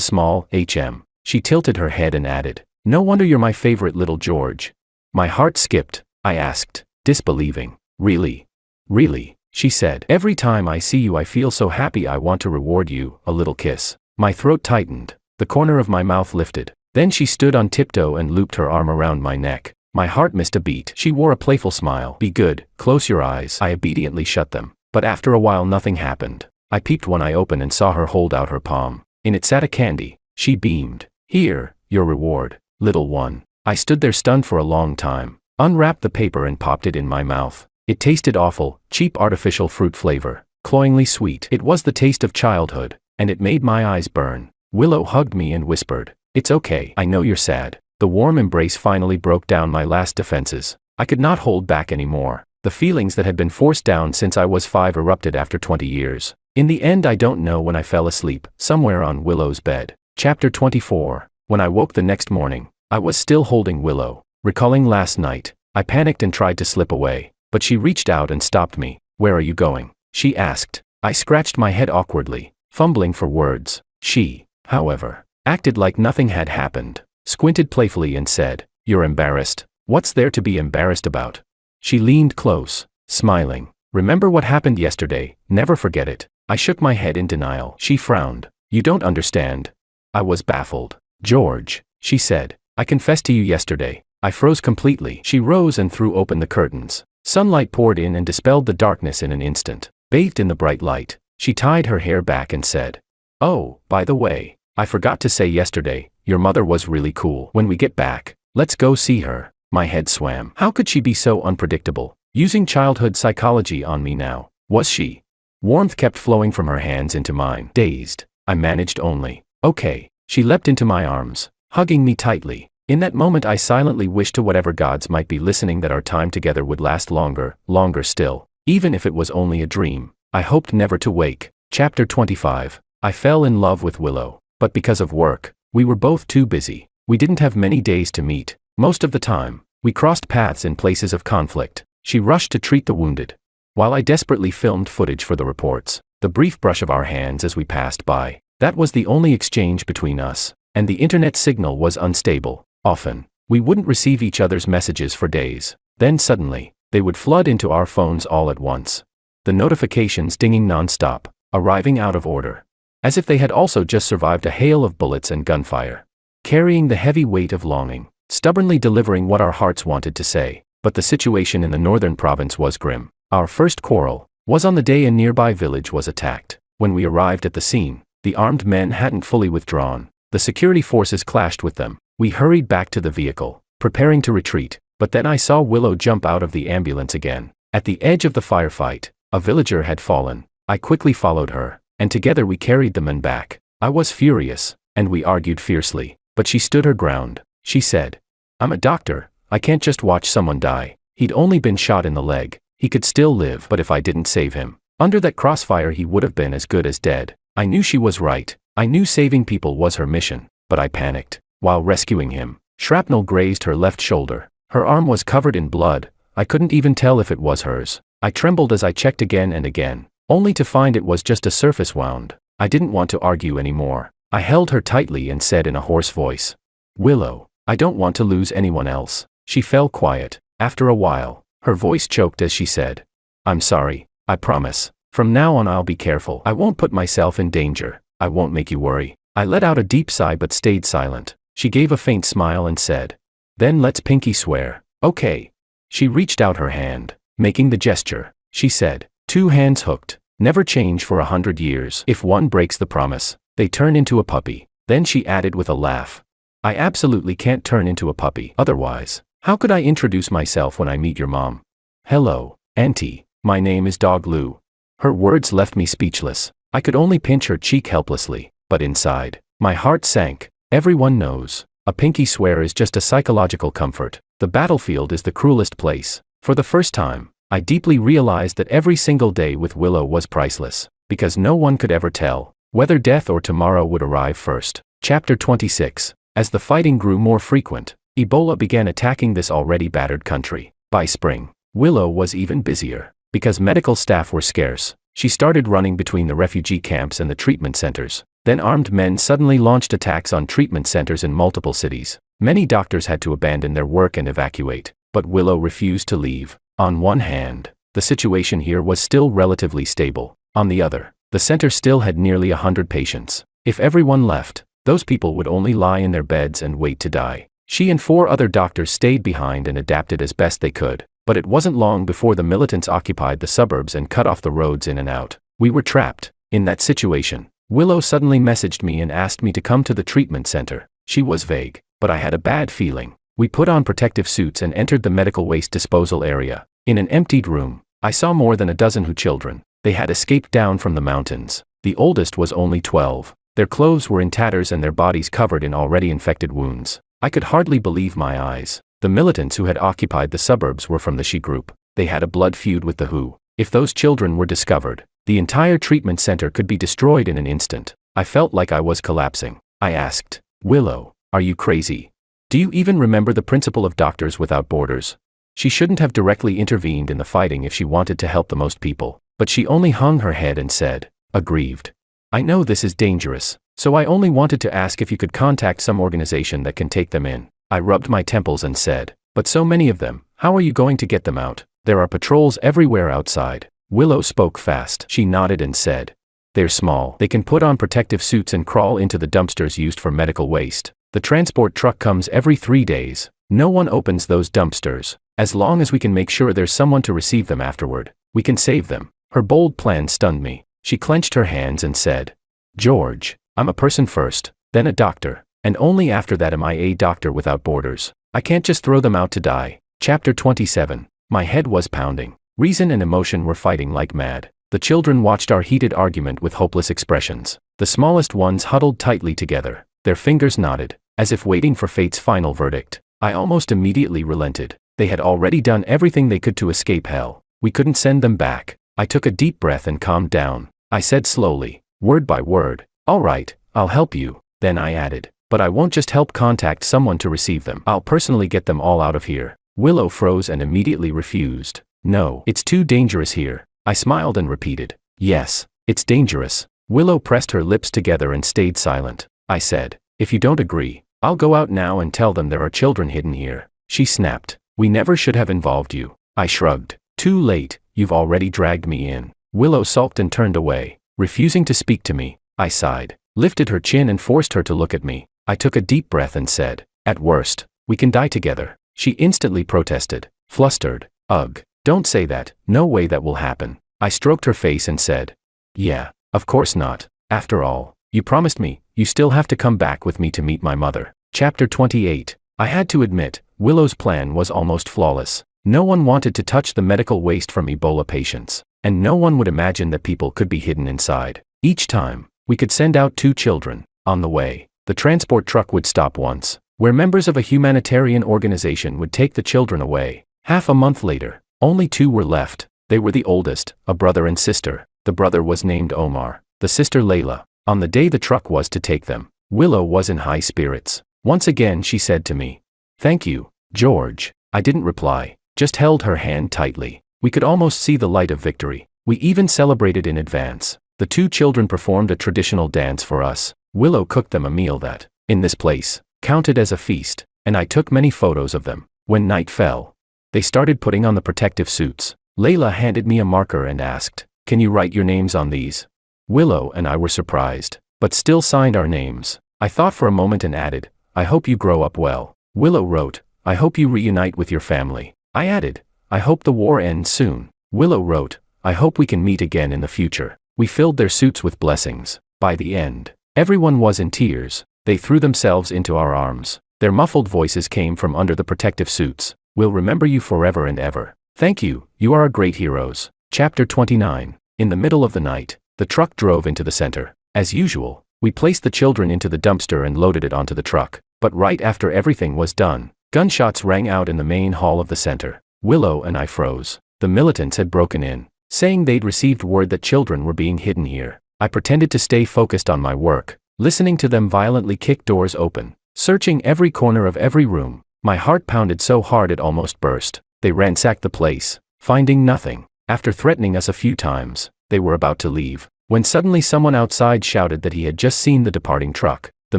small "hm." She tilted her head and added, "No wonder you're my favorite little George." My heart skipped. I asked, disbelieving, "Really? Really?" She said, "Every time I see you I feel so happy I want to reward you." A little kiss. My throat tightened. The corner of my mouth lifted. Then she stood on tiptoe and looped her arm around my neck. My heart missed a beat. She wore a playful smile. "Be good, close your eyes." I obediently shut them. But after a while nothing happened. I peeped one eye open and saw her hold out her palm. In it sat a candy. She beamed. "Here, your reward, little one." I stood there stunned for a long time, unwrapped the paper and popped it in my mouth. It tasted awful, cheap artificial fruit flavor. cloyingly sweet. It was the taste of childhood, and it made my eyes burn. Willow hugged me and whispered, "It's okay, I know you're sad." The warm embrace finally broke down my last defenses. I could not hold back anymore. The feelings that had been forced down since I was 5 erupted after 20 years. In the end, I don't know when I fell asleep, somewhere on Willow's bed. Chapter 24. When I woke the next morning, I was still holding Willow. Recalling last night, I panicked and tried to slip away, but she reached out and stopped me. "Where are you going?" she asked. I scratched my head awkwardly, fumbling for words. She, however, acted like nothing had happened, squinted playfully and said, "You're embarrassed? What's there to be embarrassed about?" She leaned close, smiling. "Remember what happened yesterday, never forget it." I shook my head in denial. She frowned. "You don't understand." I was baffled. "George," she said, "I confessed to you yesterday." I froze completely. She rose and threw open the curtains. Sunlight poured in and dispelled the darkness in an instant. Bathed in the bright light, she tied her hair back and said, "Oh, by the way, I forgot to say yesterday, your mother was really cool. When we get back, let's go see her." My head swam. How could she be so unpredictable? Using childhood psychology on me now. Was she? Warmth kept flowing from her hands into mine. Dazed, I managed only, "Okay." She leapt into my arms, hugging me tightly. In that moment I silently wished to whatever gods might be listening that our time together would last longer, longer still. Even if it was only a dream, I hoped never to wake. Chapter 25. I fell in love with Willow, but because of work, we were both too busy. We didn't have many days to meet. Most of the time, we crossed paths in places of conflict. She rushed to treat the wounded, while I desperately filmed footage for the reports. The brief brush of our hands as we passed by, that was the only exchange between us, and the internet signal was unstable. Often, we wouldn't receive each other's messages for days. Then suddenly, they would flood into our phones all at once. The notifications dinging non-stop, arriving out of order, as if they had also just survived a hail of bullets and gunfire. Carrying the heavy weight of longing, stubbornly delivering what our hearts wanted to say. But the situation in the northern province was grim. Our first quarrel was on the day a nearby village was attacked. When we arrived at the scene, the armed men hadn't fully withdrawn. The security forces clashed with them. We hurried back to the vehicle, preparing to retreat, but then I saw Willow jump out of the ambulance again. At the edge of the firefight, a villager had fallen. I quickly followed her, and together we carried the men back. I was furious, and we argued fiercely, but she stood her ground. She said, "I'm a doctor, I can't just watch someone die. He'd only been shot in the leg. He could still live, but if I didn't save him, under that crossfire he would have been as good as dead." I knew she was right. I knew saving people was her mission, but I panicked. While rescuing him, shrapnel grazed her left shoulder. Her arm was covered in blood. I couldn't even tell if it was hers. I trembled as I checked again and again, only to find it was just a surface wound. I didn't want to argue anymore. I held her tightly and said in a hoarse voice, "Willow, I don't want to lose anyone else." She fell quiet. After a while, her voice choked as she said, "I'm sorry, I promise. From now on I'll be careful. I won't put myself in danger. I won't make you worry." I let out a deep sigh but stayed silent. She gave a faint smile and said, "Then let's pinky swear." "Okay." She reached out her hand, making the gesture. She said, "Two hands hooked, never change for 100 years. If one breaks the promise, they turn into a puppy." Then she added with a laugh, "I absolutely can't turn into a puppy. Otherwise, how could I introduce myself when I meet your mom?" "Hello, Auntie. My name is Dog Lou." Her words left me speechless. I could only pinch her cheek helplessly, but inside, my heart sank. Everyone knows, a pinky swear is just a psychological comfort. The battlefield is the cruelest place. For the first time, I deeply realized that every single day with Willow was priceless, because no one could ever tell whether death or tomorrow would arrive first. Chapter 26. As the fighting grew more frequent, Ebola began attacking this already battered country. By spring, Willow was even busier. Because medical staff were scarce, she started running between the refugee camps and the treatment centers. Then armed men suddenly launched attacks on treatment centers in multiple cities. Many doctors had to abandon their work and evacuate, but Willow refused to leave. On one hand, the situation here was still relatively stable. On the other, the center still had nearly 100 patients. If everyone left, those people would only lie in their beds and wait to die. She and 4 other doctors stayed behind and adapted as best they could. But it wasn't long before the militants occupied the suburbs and cut off the roads in and out. We were trapped. In that situation, Willow suddenly messaged me and asked me to come to the treatment center. She was vague, but I had a bad feeling. We put on protective suits and entered the medical waste disposal area. In an emptied room, I saw more than a dozen children. They had escaped down from the mountains. The oldest was only 12. Their clothes were in tatters and their bodies covered in already infected wounds. I could hardly believe my eyes. The militants who had occupied the suburbs were from the She group. They had a blood feud with the Who. If those children were discovered, the entire treatment center could be destroyed in an instant. I felt like I was collapsing. I asked, Willow, are you crazy? Do you even remember the principle of Doctors Without Borders? She shouldn't have directly intervened in the fighting if she wanted to help the most people, but she only hung her head and said, aggrieved. I know this is dangerous, so I only wanted to ask if you could contact some organization that can take them in. I rubbed my temples and said, but so many of them, how are you going to get them out? There are patrols everywhere outside. Willow spoke fast. She nodded and said, they're small. They can put on protective suits and crawl into the dumpsters used for medical waste. The transport truck comes every 3 days. No one opens those dumpsters. As long as we can make sure there's someone to receive them afterward, we can save them. Her bold plan stunned me. She clenched her hands and said, George, I'm a person first, then a doctor, and only after that am I a Doctor Without Borders. I can't just throw them out to die. Chapter 27. My head was pounding. Reason and emotion were fighting like mad. The children watched our heated argument with hopeless expressions. The smallest ones huddled tightly together. Their fingers knotted, as if waiting for fate's final verdict. I almost immediately relented. They had already done everything they could to escape hell. We couldn't send them back. I took a deep breath and calmed down. I said slowly, word by word, all right, I'll help you. Then I added, but I won't just help contact someone to receive them. I'll personally get them all out of here. Willow froze and immediately refused. No, it's too dangerous here. I smiled and repeated, yes, it's dangerous. Willow pressed her lips together and stayed silent. I said, if you don't agree, I'll go out now and tell them there are children hidden here. She snapped, we never should have involved you. I shrugged, too late, you've already dragged me in. Willow sulked and turned away, refusing to speak to me. I sighed, lifted her chin and forced her to look at me. I took a deep breath and said, at worst, we can die together. She instantly protested, flustered, ugh, don't say that, no way that will happen. I stroked her face and said, yeah, of course not. After all, you promised me, you still have to come back with me to meet my mother. Chapter 28. I had to admit, Willow's plan was almost flawless. No one wanted to touch the medical waste from Ebola patients, and no one would imagine that people could be hidden inside. Each time, we could send out 2 children. On the way, the transport truck would stop once, where members of a humanitarian organization would take the children away. Half a month later, only 2 were left. They were the oldest, a brother and sister. The brother was named Omar, the sister Layla. On the day the truck was to take them, Willow was in high spirits. Once again she said to me, thank you, George. I didn't reply, just held her hand tightly. We could almost see the light of victory. We even celebrated in advance. The 2 children performed a traditional dance for us. Willow cooked them a meal that, in this place, counted as a feast, and I took many photos of them. When night fell, they started putting on the protective suits. Layla handed me a marker and asked, can you write your names on these? Willow and I were surprised, but still signed our names. I thought for a moment and added, I hope you grow up well. Willow wrote, I hope you reunite with your family. I added, I hope the war ends soon. Willow wrote, I hope we can meet again in the future. We filled their suits with blessings. By the end, everyone was in tears. They threw themselves into our arms. Their muffled voices came from under the protective suits. We'll remember you forever and ever. Thank you, you are great heroes. Chapter 29. In the middle of the night, the truck drove into the center. As usual, we placed the children into the dumpster and loaded it onto the truck. But right after everything was done, gunshots rang out in the main hall of the center. Willow and I froze. The militants had broken in, saying they'd received word that children were being hidden here. I pretended to stay focused on my work, listening to them violently kick doors open, searching every corner of every room. My heart pounded so hard it almost burst. They ransacked the place, finding nothing. After threatening us a few times, they were about to leave, when suddenly someone outside shouted that he had just seen the departing truck. The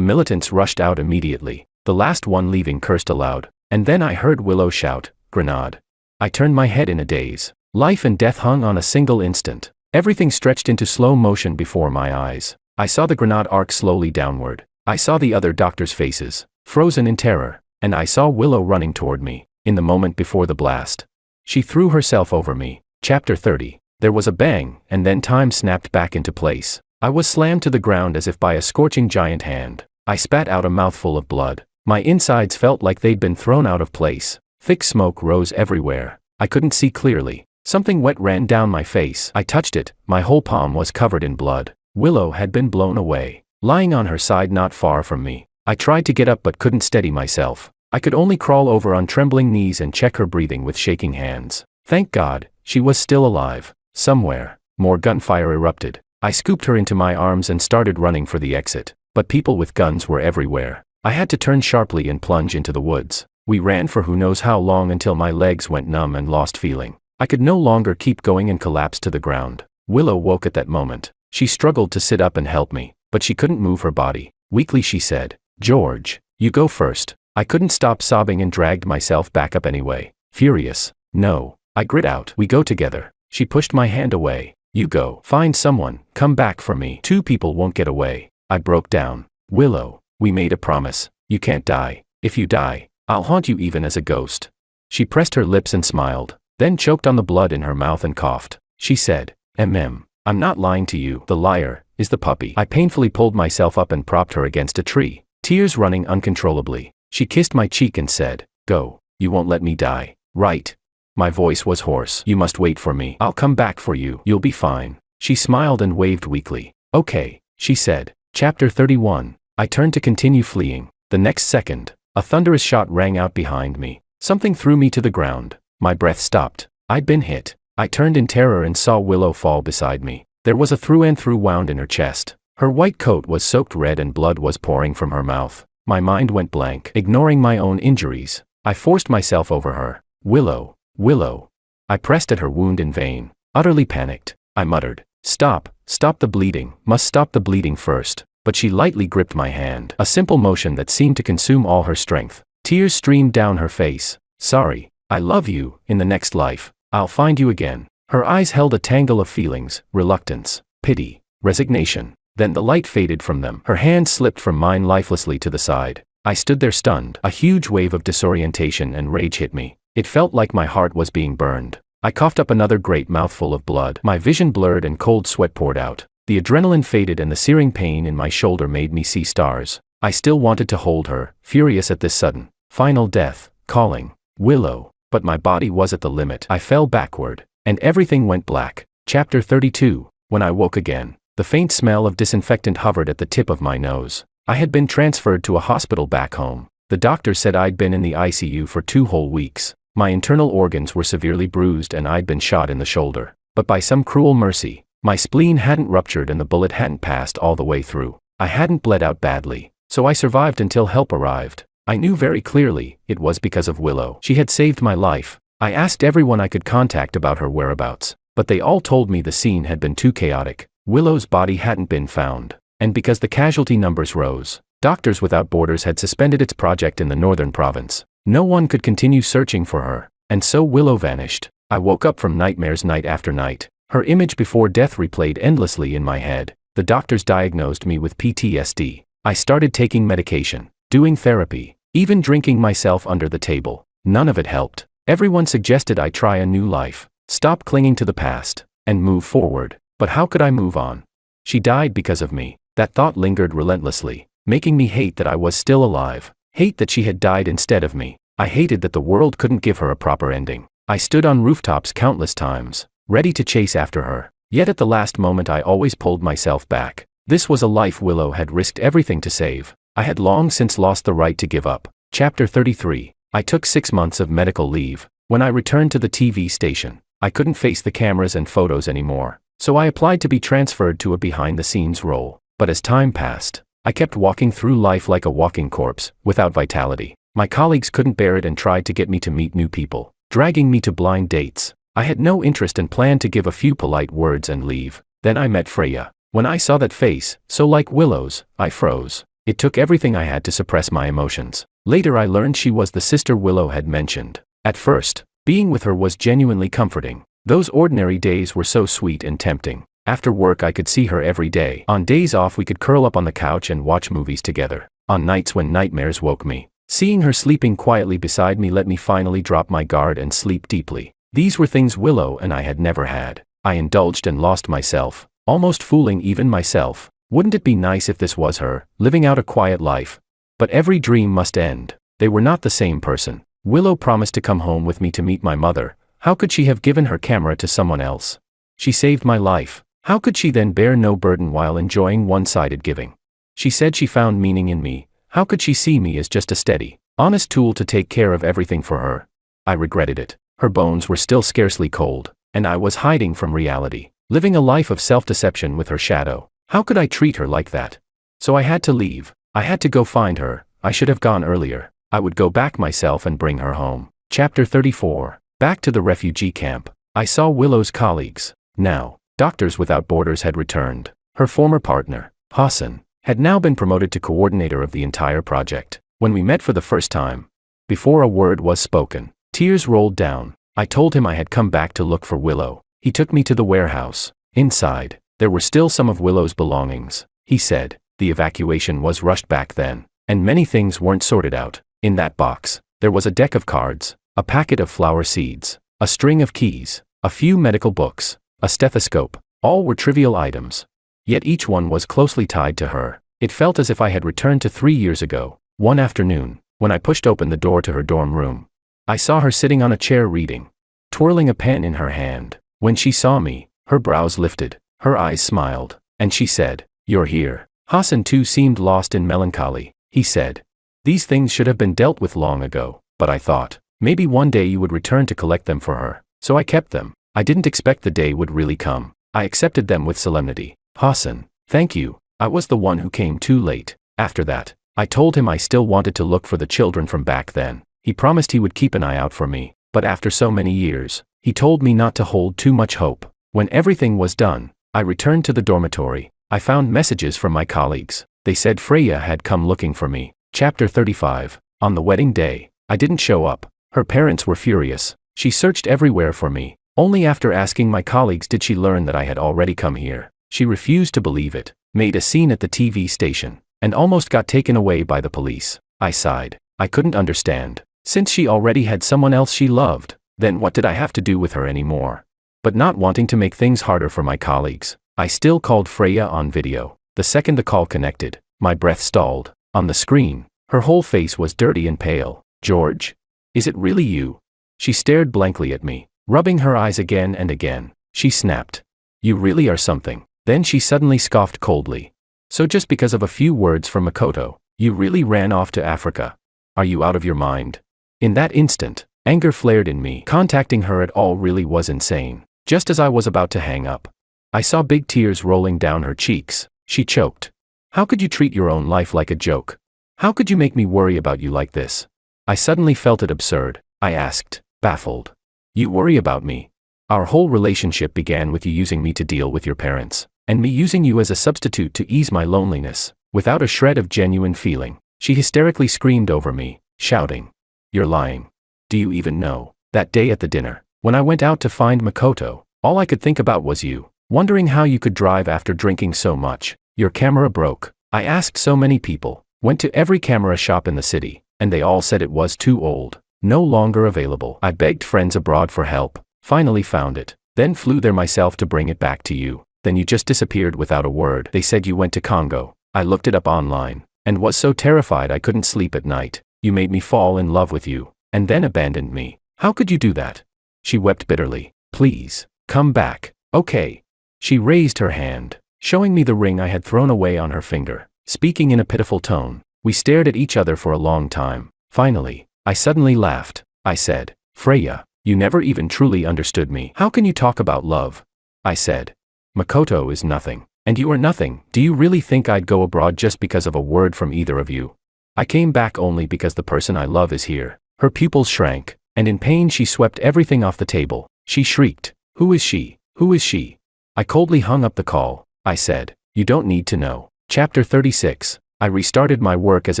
militants rushed out immediately. The last one leaving cursed aloud, and then I heard Willow shout, "Grenade." I turned my head in a daze. Life and death hung on a single instant. Everything stretched into slow motion before my eyes. I saw the grenade arc slowly downward. I saw the other doctors' faces, frozen in terror, and I saw Willow running toward me. In the moment before the blast, she threw herself over me. Chapter 30. There was a bang, and then time snapped back into place. I was slammed to the ground as if by a scorching giant hand. I spat out a mouthful of blood. My insides felt like they'd been thrown out of place. Thick smoke rose everywhere. I couldn't see clearly, Something wet ran down my face. I touched it, my whole palm was covered in blood. Willow had been blown away, lying on her side not far from me. I tried to get up but couldn't steady myself. I could only crawl over on trembling knees and check her breathing with shaking hands. Thank God, she was still alive. Somewhere, more gunfire erupted. I scooped her into my arms and started running for the exit. But people with guns were everywhere. I had to turn sharply and plunge into the woods. We ran for who knows how long until my legs went numb and lost feeling. I could no longer keep going and collapsed to the ground. Willow woke at that moment. She struggled to sit up and help me, but she couldn't move her body. Weakly she said, "George, you go first." I couldn't stop sobbing and dragged myself back up anyway. Furious. "No," I grit out. "We go together." She pushed my hand away. "You go. Find someone. Come back for me. 2 people won't get away." I broke down. "Willow, we made a promise. You can't die. If you die, I'll haunt you even as a ghost." She pressed her lips and smiled, then choked on the blood in her mouth and coughed. She said, I'm not lying to you. The liar is the puppy." I painfully pulled myself up and propped her against a tree, tears running uncontrollably. She kissed my cheek and said, "Go. You won't let me die, right?" My voice was hoarse. "You must wait for me. I'll come back for you. You'll be fine." She smiled and waved weakly. "Okay," she said. Chapter 31. I turned to continue fleeing. The next second, a thunderous shot rang out behind me. Something threw me to the ground. My breath stopped. I'd been hit. I turned in terror and saw Willow fall beside me. There was a through-and-through wound in her chest. Her white coat was soaked red and blood was pouring from her mouth. My mind went blank. Ignoring my own injuries, I forced myself over her. "Willow, Willow." I pressed at her wound in vain. Utterly panicked, I muttered, Stop the bleeding, must stop the bleeding first." But she lightly gripped my hand, a simple motion that seemed to consume all her strength. Tears streamed down her face. "Sorry, I love you, in the next life, I'll find you again." Her eyes held a tangle of feelings, reluctance, pity, resignation. Then the light faded from them. Her hand slipped from mine lifelessly to the side. I stood there stunned. A huge wave of disorientation and rage hit me. It felt like my heart was being burned. I coughed up another great mouthful of blood. My vision blurred and cold sweat poured out. The adrenaline faded and the searing pain in my shoulder made me see stars. I still wanted to hold her, furious at this sudden, final death, calling, "Willow," but my body was at the limit. I fell backward, and everything went black. Chapter 32. When I woke again, the faint smell of disinfectant hovered at the tip of my nose. I had been transferred to a hospital back home. The doctor said I'd been in the ICU for 2 whole weeks. My internal organs were severely bruised and I'd been shot in the shoulder. But by some cruel mercy, my spleen hadn't ruptured and the bullet hadn't passed all the way through. I hadn't bled out badly, so I survived until help arrived. I knew very clearly it was because of Willow. She had saved my life. I asked everyone I could contact about her whereabouts, but they all told me the scene had been too chaotic. Willow's body hadn't been found, and because the casualty numbers rose, Doctors Without Borders had suspended its project in the northern province. No one could continue searching for her, and so Willow vanished. I woke up from nightmares night after night. Her image before death replayed endlessly in my head. The doctors diagnosed me with PTSD. I started taking medication, doing therapy, even drinking myself under the table. None of it helped. Everyone suggested I try a new life, stop clinging to the past, and move forward. But how could I move on? She died because of me. That thought lingered relentlessly, making me hate that I was still alive, hate that she had died instead of me. I hated that the world couldn't give her a proper ending. I stood on rooftops countless times, ready to chase after her. Yet at the last moment I always pulled myself back. This was a life Willow had risked everything to save. I had long since lost the right to give up. Chapter 33. I took 6 months of medical leave. When I returned to the TV station, I couldn't face the cameras and photos anymore, so I applied to be transferred to a behind-the-scenes role. But as time passed, I kept walking through life like a walking corpse, without vitality. My colleagues couldn't bear it and tried to get me to meet new people, dragging me to blind dates. I had no interest and planned to give a few polite words and leave. Then I met Freya. When I saw that face, so like Willow's, I froze. It took everything I had to suppress my emotions. Later I learned she was the sister Willow had mentioned. At first, being with her was genuinely comforting. Those ordinary days were so sweet and tempting. After work I could see her every day. On days off we could curl up on the couch and watch movies together. On nights when nightmares woke me, seeing her sleeping quietly beside me let me finally drop my guard and sleep deeply. These were things Willow and I had never had. I indulged and lost myself, almost fooling even myself. Wouldn't it be nice if this was her, living out a quiet life? But every dream must end. They were not the same person. Willow promised to come home with me to meet my mother. How could she have given her camera to someone else? She saved my life. How could she then bear no burden while enjoying one-sided giving? She said she found meaning in me. How could she see me as just a steady, honest tool to take care of everything for her? I regretted it. Her bones were still scarcely cold, and I was hiding from reality, living a life of self-deception with her shadow. How could I treat her like that? So I had to leave. I had to go find her. I should have gone earlier. I would go back myself and bring her home. Chapter 34. Back to the refugee camp. I saw Willow's colleagues. Now, Doctors Without Borders had returned. Her former partner, Hassan, had now been promoted to coordinator of the entire project. When we met for the first time, before a word was spoken, tears rolled down. I told him I had come back to look for Willow. He took me to the warehouse. Inside, there were still some of Willow's belongings. He said, the evacuation was rushed back then, and many things weren't sorted out. In that box, there was a deck of cards, a packet of flower seeds, a string of keys, a few medical books, a stethoscope. All were trivial items. Yet each one was closely tied to her. It felt as if I had returned to 3 years ago. One afternoon, when I pushed open the door to her dorm room, I saw her sitting on a chair reading, twirling a pen in her hand. When she saw me, her brows lifted, her eyes smiled, and she said, "You're here." Hassan too seemed lost in melancholy. He said, "These things should have been dealt with long ago, but I thought, maybe one day you would return to collect them for her. So I kept them. I didn't expect the day would really come. I accepted them with solemnity." Hassan, thank you. I was the one who came too late. After that, I told him I still wanted to look for the children from back then. He promised he would keep an eye out for me, but after so many years, he told me not to hold too much hope. When everything was done, I returned to the dormitory. I found messages from my colleagues. They said Freya had come looking for me. Chapter 35. On the wedding day, I didn't show up. Her parents were furious. She searched everywhere for me. Only after asking my colleagues did she learn that I had already come here. She refused to believe it, made a scene at the TV station, and almost got taken away by the police. I sighed. I couldn't understand. Since she already had someone else she loved, then what did I have to do with her anymore? But not wanting to make things harder for my colleagues, I still called Freya on video. The second the call connected, my breath stalled. On the screen, her whole face was dirty and pale. "George? Is it really you?" She stared blankly at me, rubbing her eyes again and again. She snapped, "You really are something." Then she suddenly scoffed coldly. "So just because of a few words from Makoto, you really ran off to Africa? Are you out of your mind?" In that instant, anger flared in me. Contacting her at all really was insane. Just as I was about to hang up, I saw big tears rolling down her cheeks. She choked. "How could you treat your own life like a joke? How could you make me worry about you like this?" I suddenly felt it absurd. I asked, baffled. "You worry about me? Our whole relationship began with you using me to deal with your parents, and me using you as a substitute to ease my loneliness, without a shred of genuine feeling." She hysterically screamed over me, shouting, "You're lying. Do you even know? That day at the dinner, when I went out to find Makoto, all I could think about was you, wondering how you could drive after drinking so much. Your camera broke. I asked so many people, went to every camera shop in the city, and they all said it was too old, no longer available. I begged friends abroad for help, finally found it, then flew there myself to bring it back to you. Then you just disappeared without a word. They said you went to Congo. I looked it up online, and was so terrified I couldn't sleep at night. You made me fall in love with you, and then abandoned me. How could you do that?" She wept bitterly. "Please, come back, okay?" She raised her hand, showing me the ring I had thrown away on her finger, speaking in a pitiful tone. We stared at each other for a long time. Finally, I suddenly laughed. I said, "Freya, you never even truly understood me. How can you talk about love?" I said, "Makoto is nothing, and you are nothing. Do you really think I'd go abroad just because of a word from either of you? I came back only because the person I love is here." Her pupils shrank, and in pain she swept everything off the table. She shrieked, "Who is she? Who is she?" I coldly hung up the call. I said, "You don't need to know." Chapter 36. I restarted my work as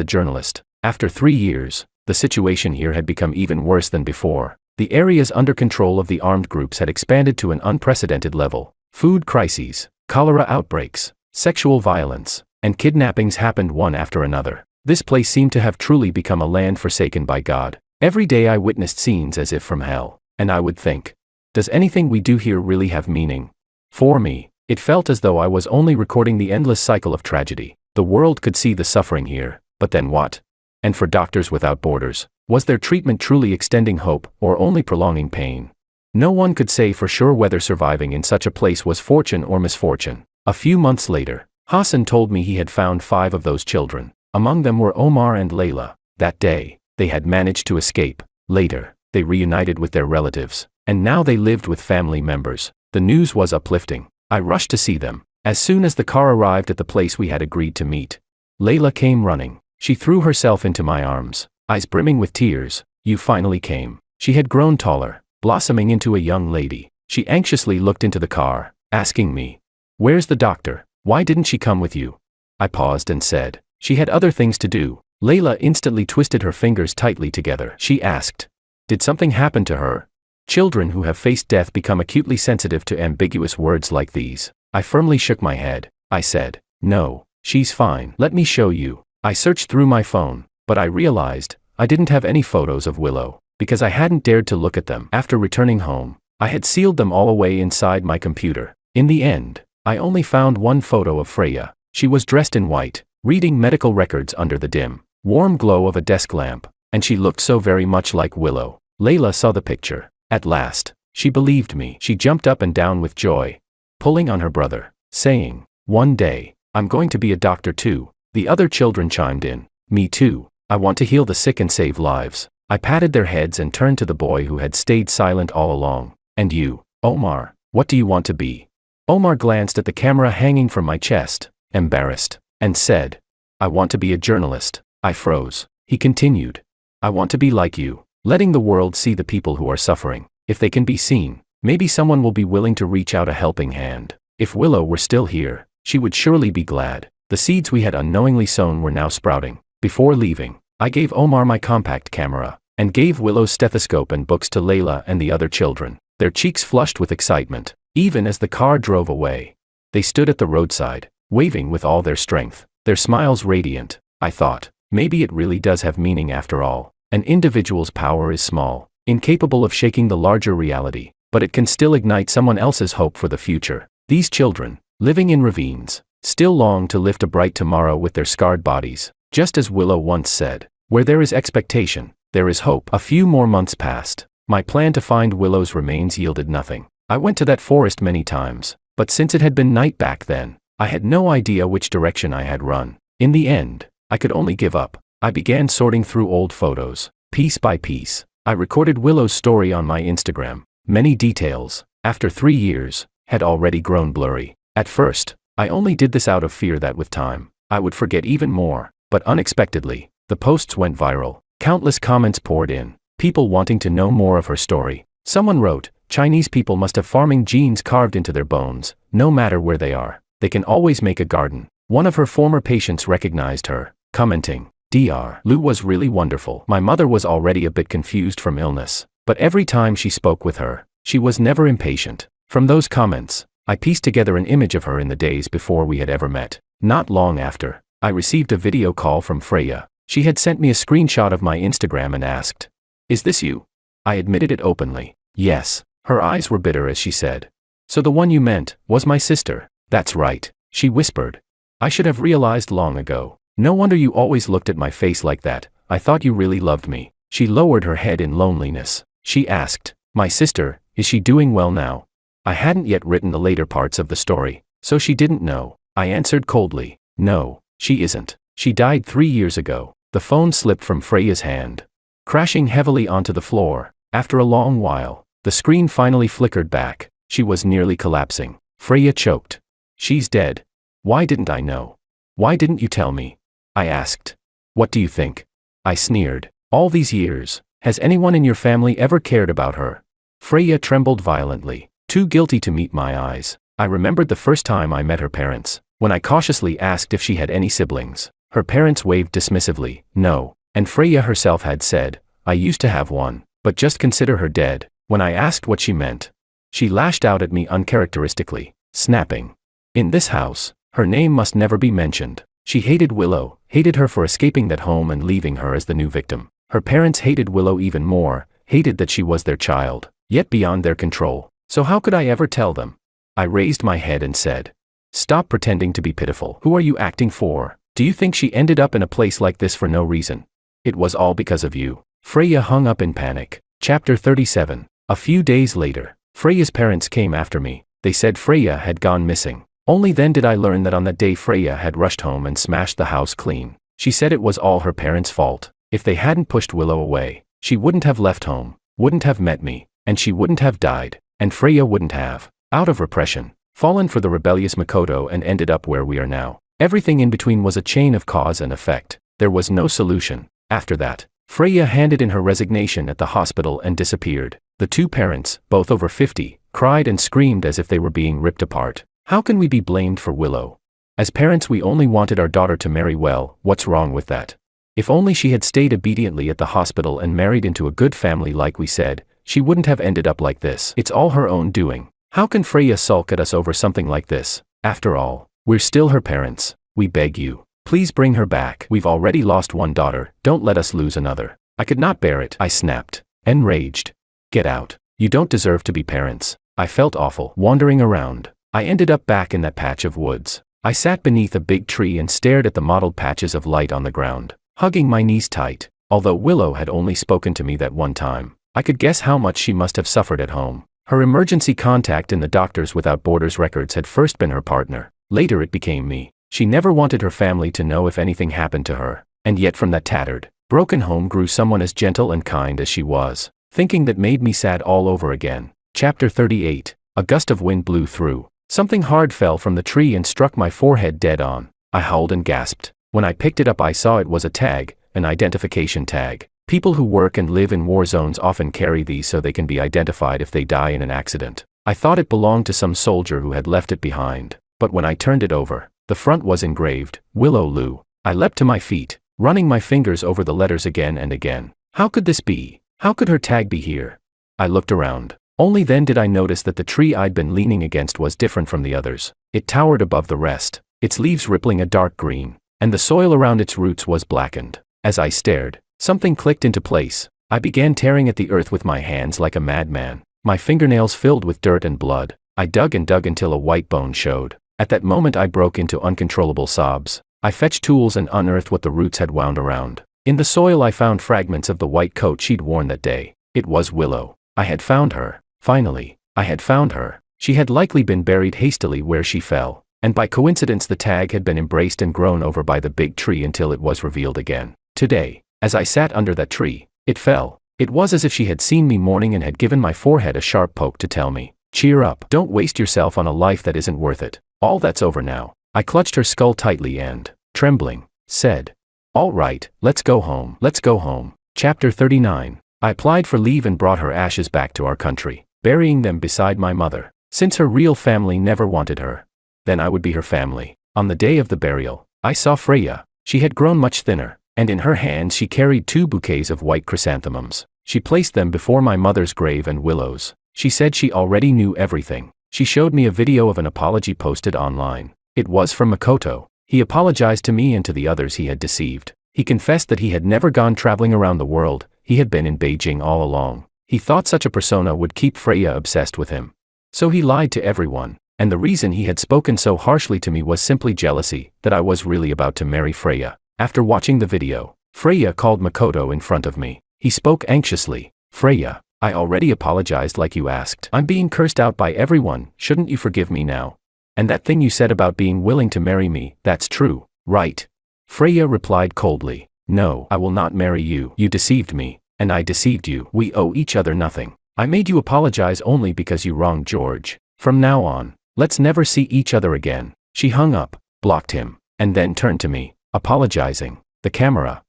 a journalist. After 3 years, the situation here had become even worse than before. The areas under control of the armed groups had expanded to an unprecedented level. Food crises, cholera outbreaks, sexual violence, and kidnappings happened one after another. This place seemed to have truly become a land forsaken by God. Every day I witnessed scenes as if from hell, and I would think, does anything we do here really have meaning? For me, it felt as though I was only recording the endless cycle of tragedy. The world could see the suffering here, but then what? And for Doctors Without Borders, was their treatment truly extending hope or only prolonging pain? No one could say for sure whether surviving in such a place was fortune or misfortune. A few months later, Hassan told me he had found 5 of those children. Among them were Omar and Layla. That day, they had managed to escape. Later, they reunited with their relatives, and now they lived with family members. The news was uplifting. I rushed to see them. As soon as the car arrived at the place we had agreed to meet, Layla came running. She threw herself into my arms, eyes brimming with tears. You finally came. She had grown taller, blossoming into a young lady. She anxiously looked into the car, asking me, "Where's the doctor? Why didn't she come with you?" I paused and said, "She had other things to do." Layla instantly twisted her fingers tightly together. She asked, "Did something happen to her?" Children who have faced death become acutely sensitive to ambiguous words like these. I firmly shook my head. I said, "No, she's fine. Let me show you." I searched through my phone, but I realized I didn't have any photos of Willow, because I hadn't dared to look at them. After returning home, I had sealed them all away inside my computer. In the end, I only found one photo of Freya. She was dressed in white, reading medical records under the dim, warm glow of a desk lamp, and she looked so very much like Willow. Layla saw the picture. At last, she believed me. She jumped up and down with joy, pulling on her brother, saying, "One day, I'm going to be a doctor too." The other children chimed in, "Me too. I want to heal the sick and save lives." I patted their heads and turned to the boy who had stayed silent all along. "And you, Omar, what do you want to be?" Omar glanced at the camera hanging from my chest, embarrassed, and said, "I want to be a journalist." I froze. He continued, "I want to be like you, letting the world see the people who are suffering. If they can be seen, maybe someone will be willing to reach out a helping hand. If Willow were still here, she would surely be glad." The seeds we had unknowingly sown were now sprouting. Before leaving, I gave Omar my compact camera, and gave Willow's stethoscope and books to Layla and the other children. Their cheeks flushed with excitement, even as the car drove away. They stood at the roadside, waving with all their strength, their smiles radiant. I thought, maybe it really does have meaning after all. An individual's power is small, incapable of shaking the larger reality, but it can still ignite someone else's hope for the future. These children, living in ravines, still long to lift a bright tomorrow with their scarred bodies. Just as Willow once said, "Where there is expectation, there is hope." A few more months passed. My plan to find Willow's remains yielded nothing. I went to that forest many times, but since it had been night back then, I had no idea which direction I had run. In the end, I could only give up. I began sorting through old photos. Piece by piece, I recorded Willow's story on my Instagram. Many details, after 3 years, had already grown blurry. At first, I only did this out of fear that with time, I would forget even more, but unexpectedly, the posts went viral. Countless comments poured in, people wanting to know more of her story. Someone wrote, "Chinese people must have farming genes carved into their bones. No matter where they are, they can always make a garden." One of her former patients recognized her, commenting, "Dr. Lu was really wonderful." My mother was already a bit confused from illness, but every time she spoke with her, she was never impatient. From those comments, I pieced together an image of her in the days before we had ever met. Not long after, I received a video call from Freya. She had sent me a screenshot of my Instagram and asked, "Is this you?" I admitted it openly. Yes. Her eyes were bitter as she said, "So the one you meant was my sister." "That's right," she whispered. "I should have realized long ago. No wonder you always looked at my face like that. I thought you really loved me." She lowered her head in loneliness. She asked, "My sister, is she doing well now?" I hadn't yet written the later parts of the story, so she didn't know. I answered coldly, "No, she isn't. She died 3 years ago." The phone slipped from Freya's hand, crashing heavily onto the floor. After a long while, the screen finally flickered back. She was nearly collapsing. Freya choked. "She's dead. Why didn't I know? Why didn't you tell me?" I asked. "What do you think?" I sneered. "All these years, has anyone in your family ever cared about her?" Freya trembled violently, too guilty to meet my eyes. I remembered the first time I met her parents, when I cautiously asked if she had any siblings. Her parents waved dismissively, "No," and Freya herself had said, "I used to have one, but just consider her dead." When I asked what she meant, she lashed out at me uncharacteristically, snapping, "In this house, her name must never be mentioned." She hated Willow, hated her for escaping that home and leaving her as the new victim. Her parents hated Willow even more, hated that she was their child, yet beyond their control. So how could I ever tell them? I raised my head and said, "Stop pretending to be pitiful. Who are you acting for? Do you think she ended up in a place like this for no reason? It was all because of you." Freya hung up in panic. Chapter 37. A few days later, Freya's parents came after me. They said Freya had gone missing. Only then did I learn that on that day Freya had rushed home and smashed the house clean. She said it was all her parents' fault. If they hadn't pushed Willow away, she wouldn't have left home, wouldn't have met me, and she wouldn't have died, and Freya wouldn't have, out of repression, fallen for the rebellious Makoto and ended up where we are now. Everything in between was a chain of cause and effect. There was no solution. After that, Freya handed in her resignation at the hospital and disappeared. The two parents, both over 50, cried and screamed as if they were being ripped apart. How can we be blamed for Willow? As parents, we only wanted our daughter to marry well. What's wrong with that? If only she had stayed obediently at the hospital and married into a good family like we said, she wouldn't have ended up like this. It's all her own doing. How can Freya sulk at us over something like this? After all, we're still her parents. We beg you, please bring her back. We've already lost one daughter, don't let us lose another. I could not bear it, I snapped. Enraged. Get out. You don't deserve to be parents. I felt awful, wandering around. I ended up back in that patch of woods. I sat beneath a big tree and stared at the mottled patches of light on the ground, hugging my knees tight. Although Willow had only spoken to me that one time, I could guess how much she must have suffered at home. Her emergency contact in the Doctors Without Borders records had first been her partner. Later it became me. She never wanted her family to know if anything happened to her. And yet from that tattered, broken home grew someone as gentle and kind as she was. Thinking that made me sad all over again. Chapter 38. A gust of wind blew through. Something hard fell from the tree and struck my forehead dead on. I howled and gasped. When I picked it up I saw it was a tag, an identification tag. People who work and live in war zones often carry these so they can be identified if they die in an accident. I thought it belonged to some soldier who had left it behind. But when I turned it over, the front was engraved, Willow Lou. I leapt to my feet, running my fingers over the letters again and again. How could this be? How could her tag be here? I looked around. Only then did I notice that the tree I'd been leaning against was different from the others. It towered above the rest, its leaves rippling a dark green, and the soil around its roots was blackened. As I stared, something clicked into place. I began tearing at the earth with my hands like a madman, my fingernails filled with dirt and blood. I dug and dug until a white bone showed. At that moment I broke into uncontrollable sobs. I fetched tools and unearthed what the roots had wound around. In the soil I found fragments of the white coat she'd worn that day. It was Willow. I had found her. Finally, I had found her. She had likely been buried hastily where she fell, and by coincidence the tag had been embraced and grown over by the big tree until it was revealed again. Today, as I sat under that tree, it fell. It was as if she had seen me mourning and had given my forehead a sharp poke to tell me, cheer up, don't waste yourself on a life that isn't worth it. All that's over now. I clutched her skull tightly and, trembling, said, all right, let's go home. Let's go home. Chapter 39. I applied for leave and brought her ashes back to our country, burying them beside my mother, since her real family never wanted her. Then I would be her family. On the day of the burial, I saw Freya. She had grown much thinner, and in her hands she carried 2 bouquets of white chrysanthemums. She placed them before my mother's grave and Willow's. She said she already knew everything. She showed me a video of an apology posted online. It was from Makoto. He apologized to me and to the others he had deceived. He confessed that he had never gone traveling around the world. He had been in Beijing all along. He thought such a persona would keep Freya obsessed with him. So he lied to everyone, and the reason he had spoken so harshly to me was simply jealousy, that I was really about to marry Freya. After watching the video, Freya called Makoto in front of me. He spoke anxiously. Freya, I already apologized like you asked. I'm being cursed out by everyone, shouldn't you forgive me now? And that thing you said about being willing to marry me, that's true, right? Freya replied coldly. No, I will not marry you. You deceived me, and I deceived you. We owe each other nothing. I made you apologize only because you wronged George. From now on, let's never see each other again. She hung up, blocked him, and then turned to me, apologizing. The camera.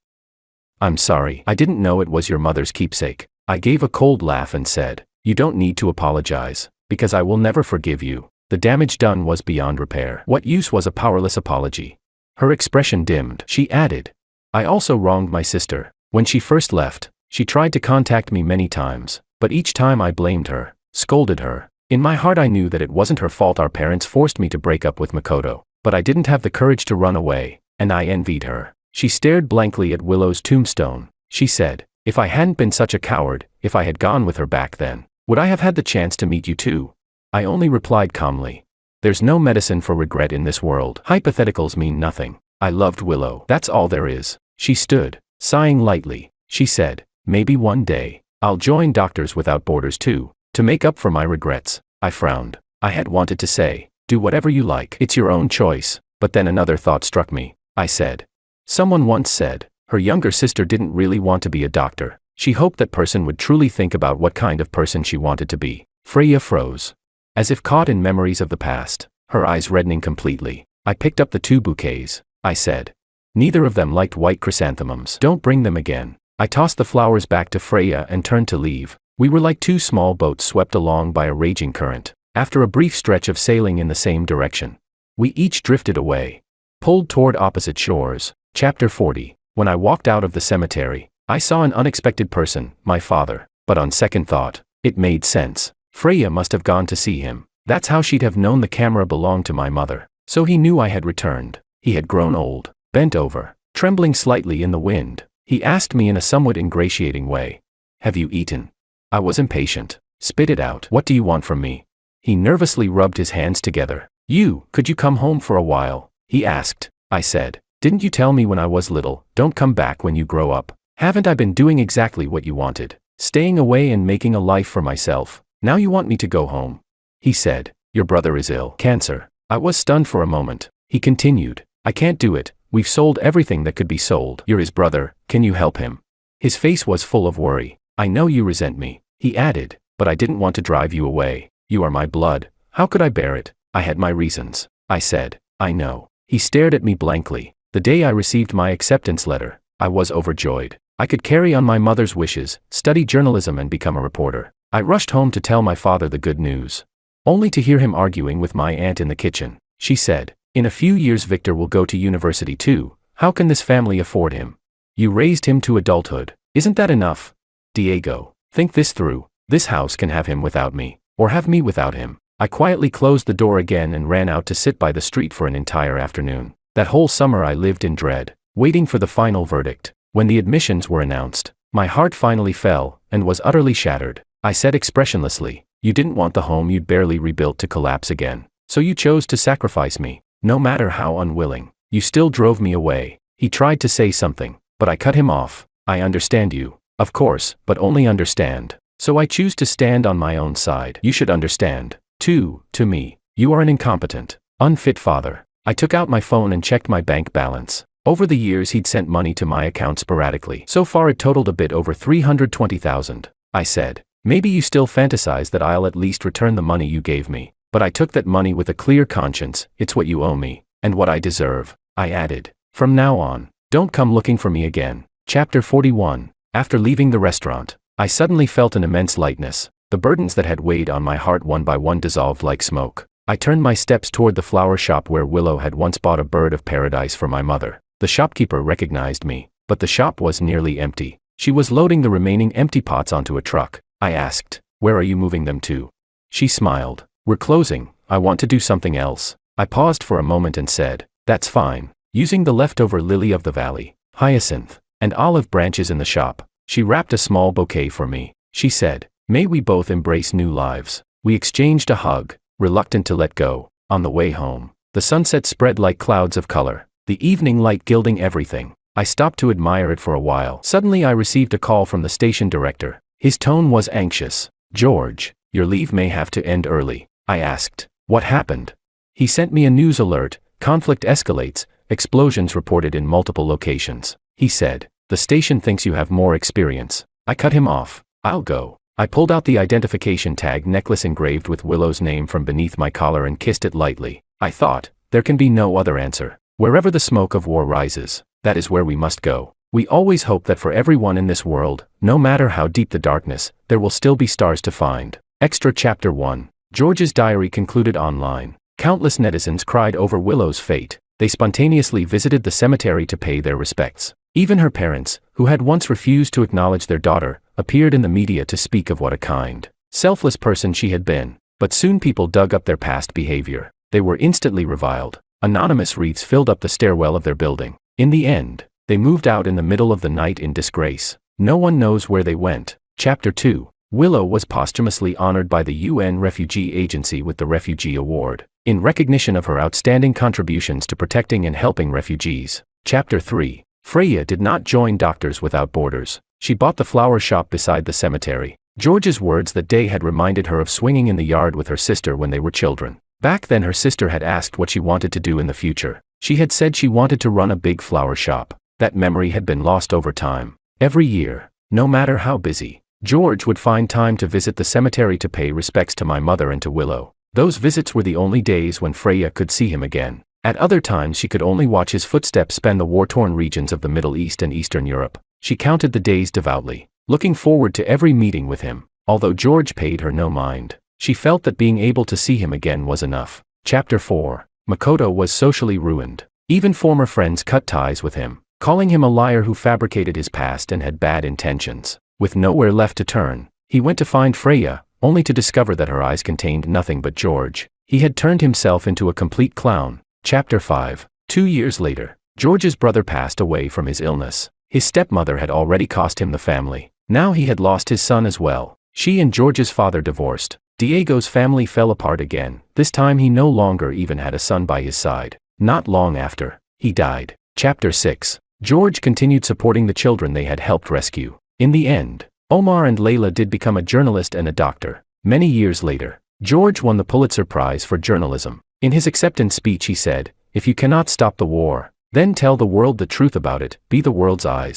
I'm sorry, I didn't know it was your mother's keepsake. I gave a cold laugh and said, you don't need to apologize, because I will never forgive you. The damage done was beyond repair. What use was a powerless apology? Her expression dimmed. She added, I also wronged my sister. When she first left, she tried to contact me many times, but each time I blamed her, scolded her. In my heart I knew that it wasn't her fault our parents forced me to break up with Makoto, but I didn't have the courage to run away, and I envied her. She stared blankly at Willow's tombstone. She said, if I hadn't been such a coward, if I had gone with her back then, would I have had the chance to meet you too? I only replied calmly, there's no medicine for regret in this world. Hypotheticals mean nothing. I loved Willow. That's all there is. She stood, sighing lightly. She said, maybe one day. I'll join Doctors Without Borders too, to make up for my regrets. I frowned. I had wanted to say, do whatever you like. It's your own choice. But then another thought struck me. I said. Someone once said, her younger sister didn't really want to be a doctor. She hoped that person would truly think about what kind of person she wanted to be. Freya froze. As if caught in memories of the past, her eyes reddening completely. I picked up the 2 bouquets. I said. Neither of them liked white chrysanthemums. Don't bring them again. I tossed the flowers back to Freya and turned to leave. We were like 2 small boats swept along by a raging current. After a brief stretch of sailing in the same direction, we each drifted away, pulled toward opposite shores. Chapter 40. When I walked out of the cemetery, I saw an unexpected person, my father. But on second thought, it made sense. Freya must have gone to see him. That's how she'd have known the camera belonged to my mother. So he knew I had returned. He had grown old, bent over, trembling slightly in the wind. He asked me in a somewhat ingratiating way, "Have you eaten?" I was impatient. "Spit it out. What do you want from me?" He nervously rubbed his hands together. Could you come home for a while?" he asked. I said, "Didn't you tell me when I was little, don't come back when you grow up? Haven't I been doing exactly what you wanted? Staying away and making a life for myself. Now you want me to go home?" He said, "Your brother is ill. Cancer." I was stunned for a moment. He continued, "I can't do it. We've sold everything that could be sold. You're his brother. Can you help him?" His face was full of worry. "I know you resent me," he added, "but I didn't want to drive you away. You are my blood. How could I bear it? I had my reasons." I said, "I know." He stared at me blankly. The day I received my acceptance letter, I was overjoyed. I could carry on my mother's wishes, study journalism and become a reporter. I rushed home to tell my father the good news, only to hear him arguing with my aunt in the kitchen. She said, "In a few years Victor will go to university too. How can this family afford him? You raised him to adulthood. Isn't that enough? Diego, think this through. This house can have him without me, or have me without him." I quietly closed the door again and ran out to sit by the street for an entire afternoon. That whole summer I lived in dread, waiting for the final verdict. When the admissions were announced, my heart finally fell, and was utterly shattered. I said expressionlessly, "You didn't want the home you'd barely rebuilt to collapse again. So you chose to sacrifice me. No matter how unwilling, you still drove me away." He tried to say something, but I cut him off. "I understand you, of course, but only understand. So I choose to stand on my own side. You should understand, too, to me, you are an incompetent, unfit father." I took out my phone and checked my bank balance. Over the years he'd sent money to my account sporadically. So far it totaled a bit over $320,000. I said, "Maybe you still fantasize that I'll at least return the money you gave me. But I took that money with a clear conscience. It's what you owe me, and what I deserve." I added, "From now on, don't come looking for me again." Chapter 41. After leaving the restaurant, I suddenly felt an immense lightness. The burdens that had weighed on my heart one by one dissolved like smoke. I turned my steps toward the flower shop where Willow had once bought a bird of paradise for my mother. The shopkeeper recognized me, but the shop was nearly empty. She was loading the remaining empty pots onto a truck. I asked, "Where are you moving them to?" She smiled. "We're closing. I want to do something else." I paused for a moment and said, "That's fine." Using the leftover lily of the valley, hyacinth, and olive branches in the shop, she wrapped a small bouquet for me. She said, "May we both embrace new lives." We exchanged a hug, reluctant to let go. On the way home, the sunset spread like clouds of color, the evening light gilding everything. I stopped to admire it for a while. Suddenly I received a call from the station director. His tone was anxious. "George, your leave may have to end early." I asked, "What happened?" He sent me a news alert. "Conflict escalates, explosions reported in multiple locations." He said, "The station thinks you have more experience." I cut him off. "I'll go." I pulled out the identification tag necklace engraved with Willow's name from beneath my collar and kissed it lightly. I thought, there can be no other answer. Wherever the smoke of war rises, that is where we must go. We always hope that for everyone in this world, no matter how deep the darkness, there will still be stars to find. Extra Chapter 1. George's diary concluded online. Countless netizens cried over Willow's fate. They spontaneously visited the cemetery to pay their respects. Even her parents, who had once refused to acknowledge their daughter, appeared in the media to speak of what a kind, selfless person she had been. But soon people dug up their past behavior. They were instantly reviled. Anonymous wreaths filled up the stairwell of their building. In the end, they moved out in the middle of the night in disgrace. No one knows where they went. Chapter 2. Willow was posthumously honored by the UN Refugee Agency with the Refugee Award, in recognition of her outstanding contributions to protecting and helping refugees. Chapter 3. Freya did not join Doctors Without Borders. She bought the flower shop beside the cemetery. George's words that day had reminded her of swinging in the yard with her sister when they were children. Back then her sister had asked what she wanted to do in the future. She had said she wanted to run a big flower shop. That memory had been lost over time. Every year, no matter how busy, George would find time to visit the cemetery to pay respects to my mother and to Willow. Those visits were the only days when Freya could see him again. At other times she could only watch his footsteps spend the war-torn regions of the Middle East and Eastern Europe. She counted the days devoutly, looking forward to every meeting with him. Although George paid her no mind, she felt that being able to see him again was enough. Chapter 4. Makoto was socially ruined. Even former friends cut ties with him, calling him a liar who fabricated his past and had bad intentions. With nowhere left to turn, he went to find Freya, only to discover that her eyes contained nothing but George. He had turned himself into a complete clown. Chapter 5. 2 years later, George's brother passed away from his illness. His stepmother had already cost him the family. Now he had lost his son as well. She and George's father divorced. Diego's family fell apart again. This time he no longer even had a son by his side. Not long after, he died. Chapter 6. George continued supporting the children they had helped rescue. In the end, Omar and Layla did become a journalist and a doctor. Many years later, George won the Pulitzer Prize for journalism. In his acceptance speech he said, "If you cannot stop the war, then tell the world the truth about it, be the world's eyes."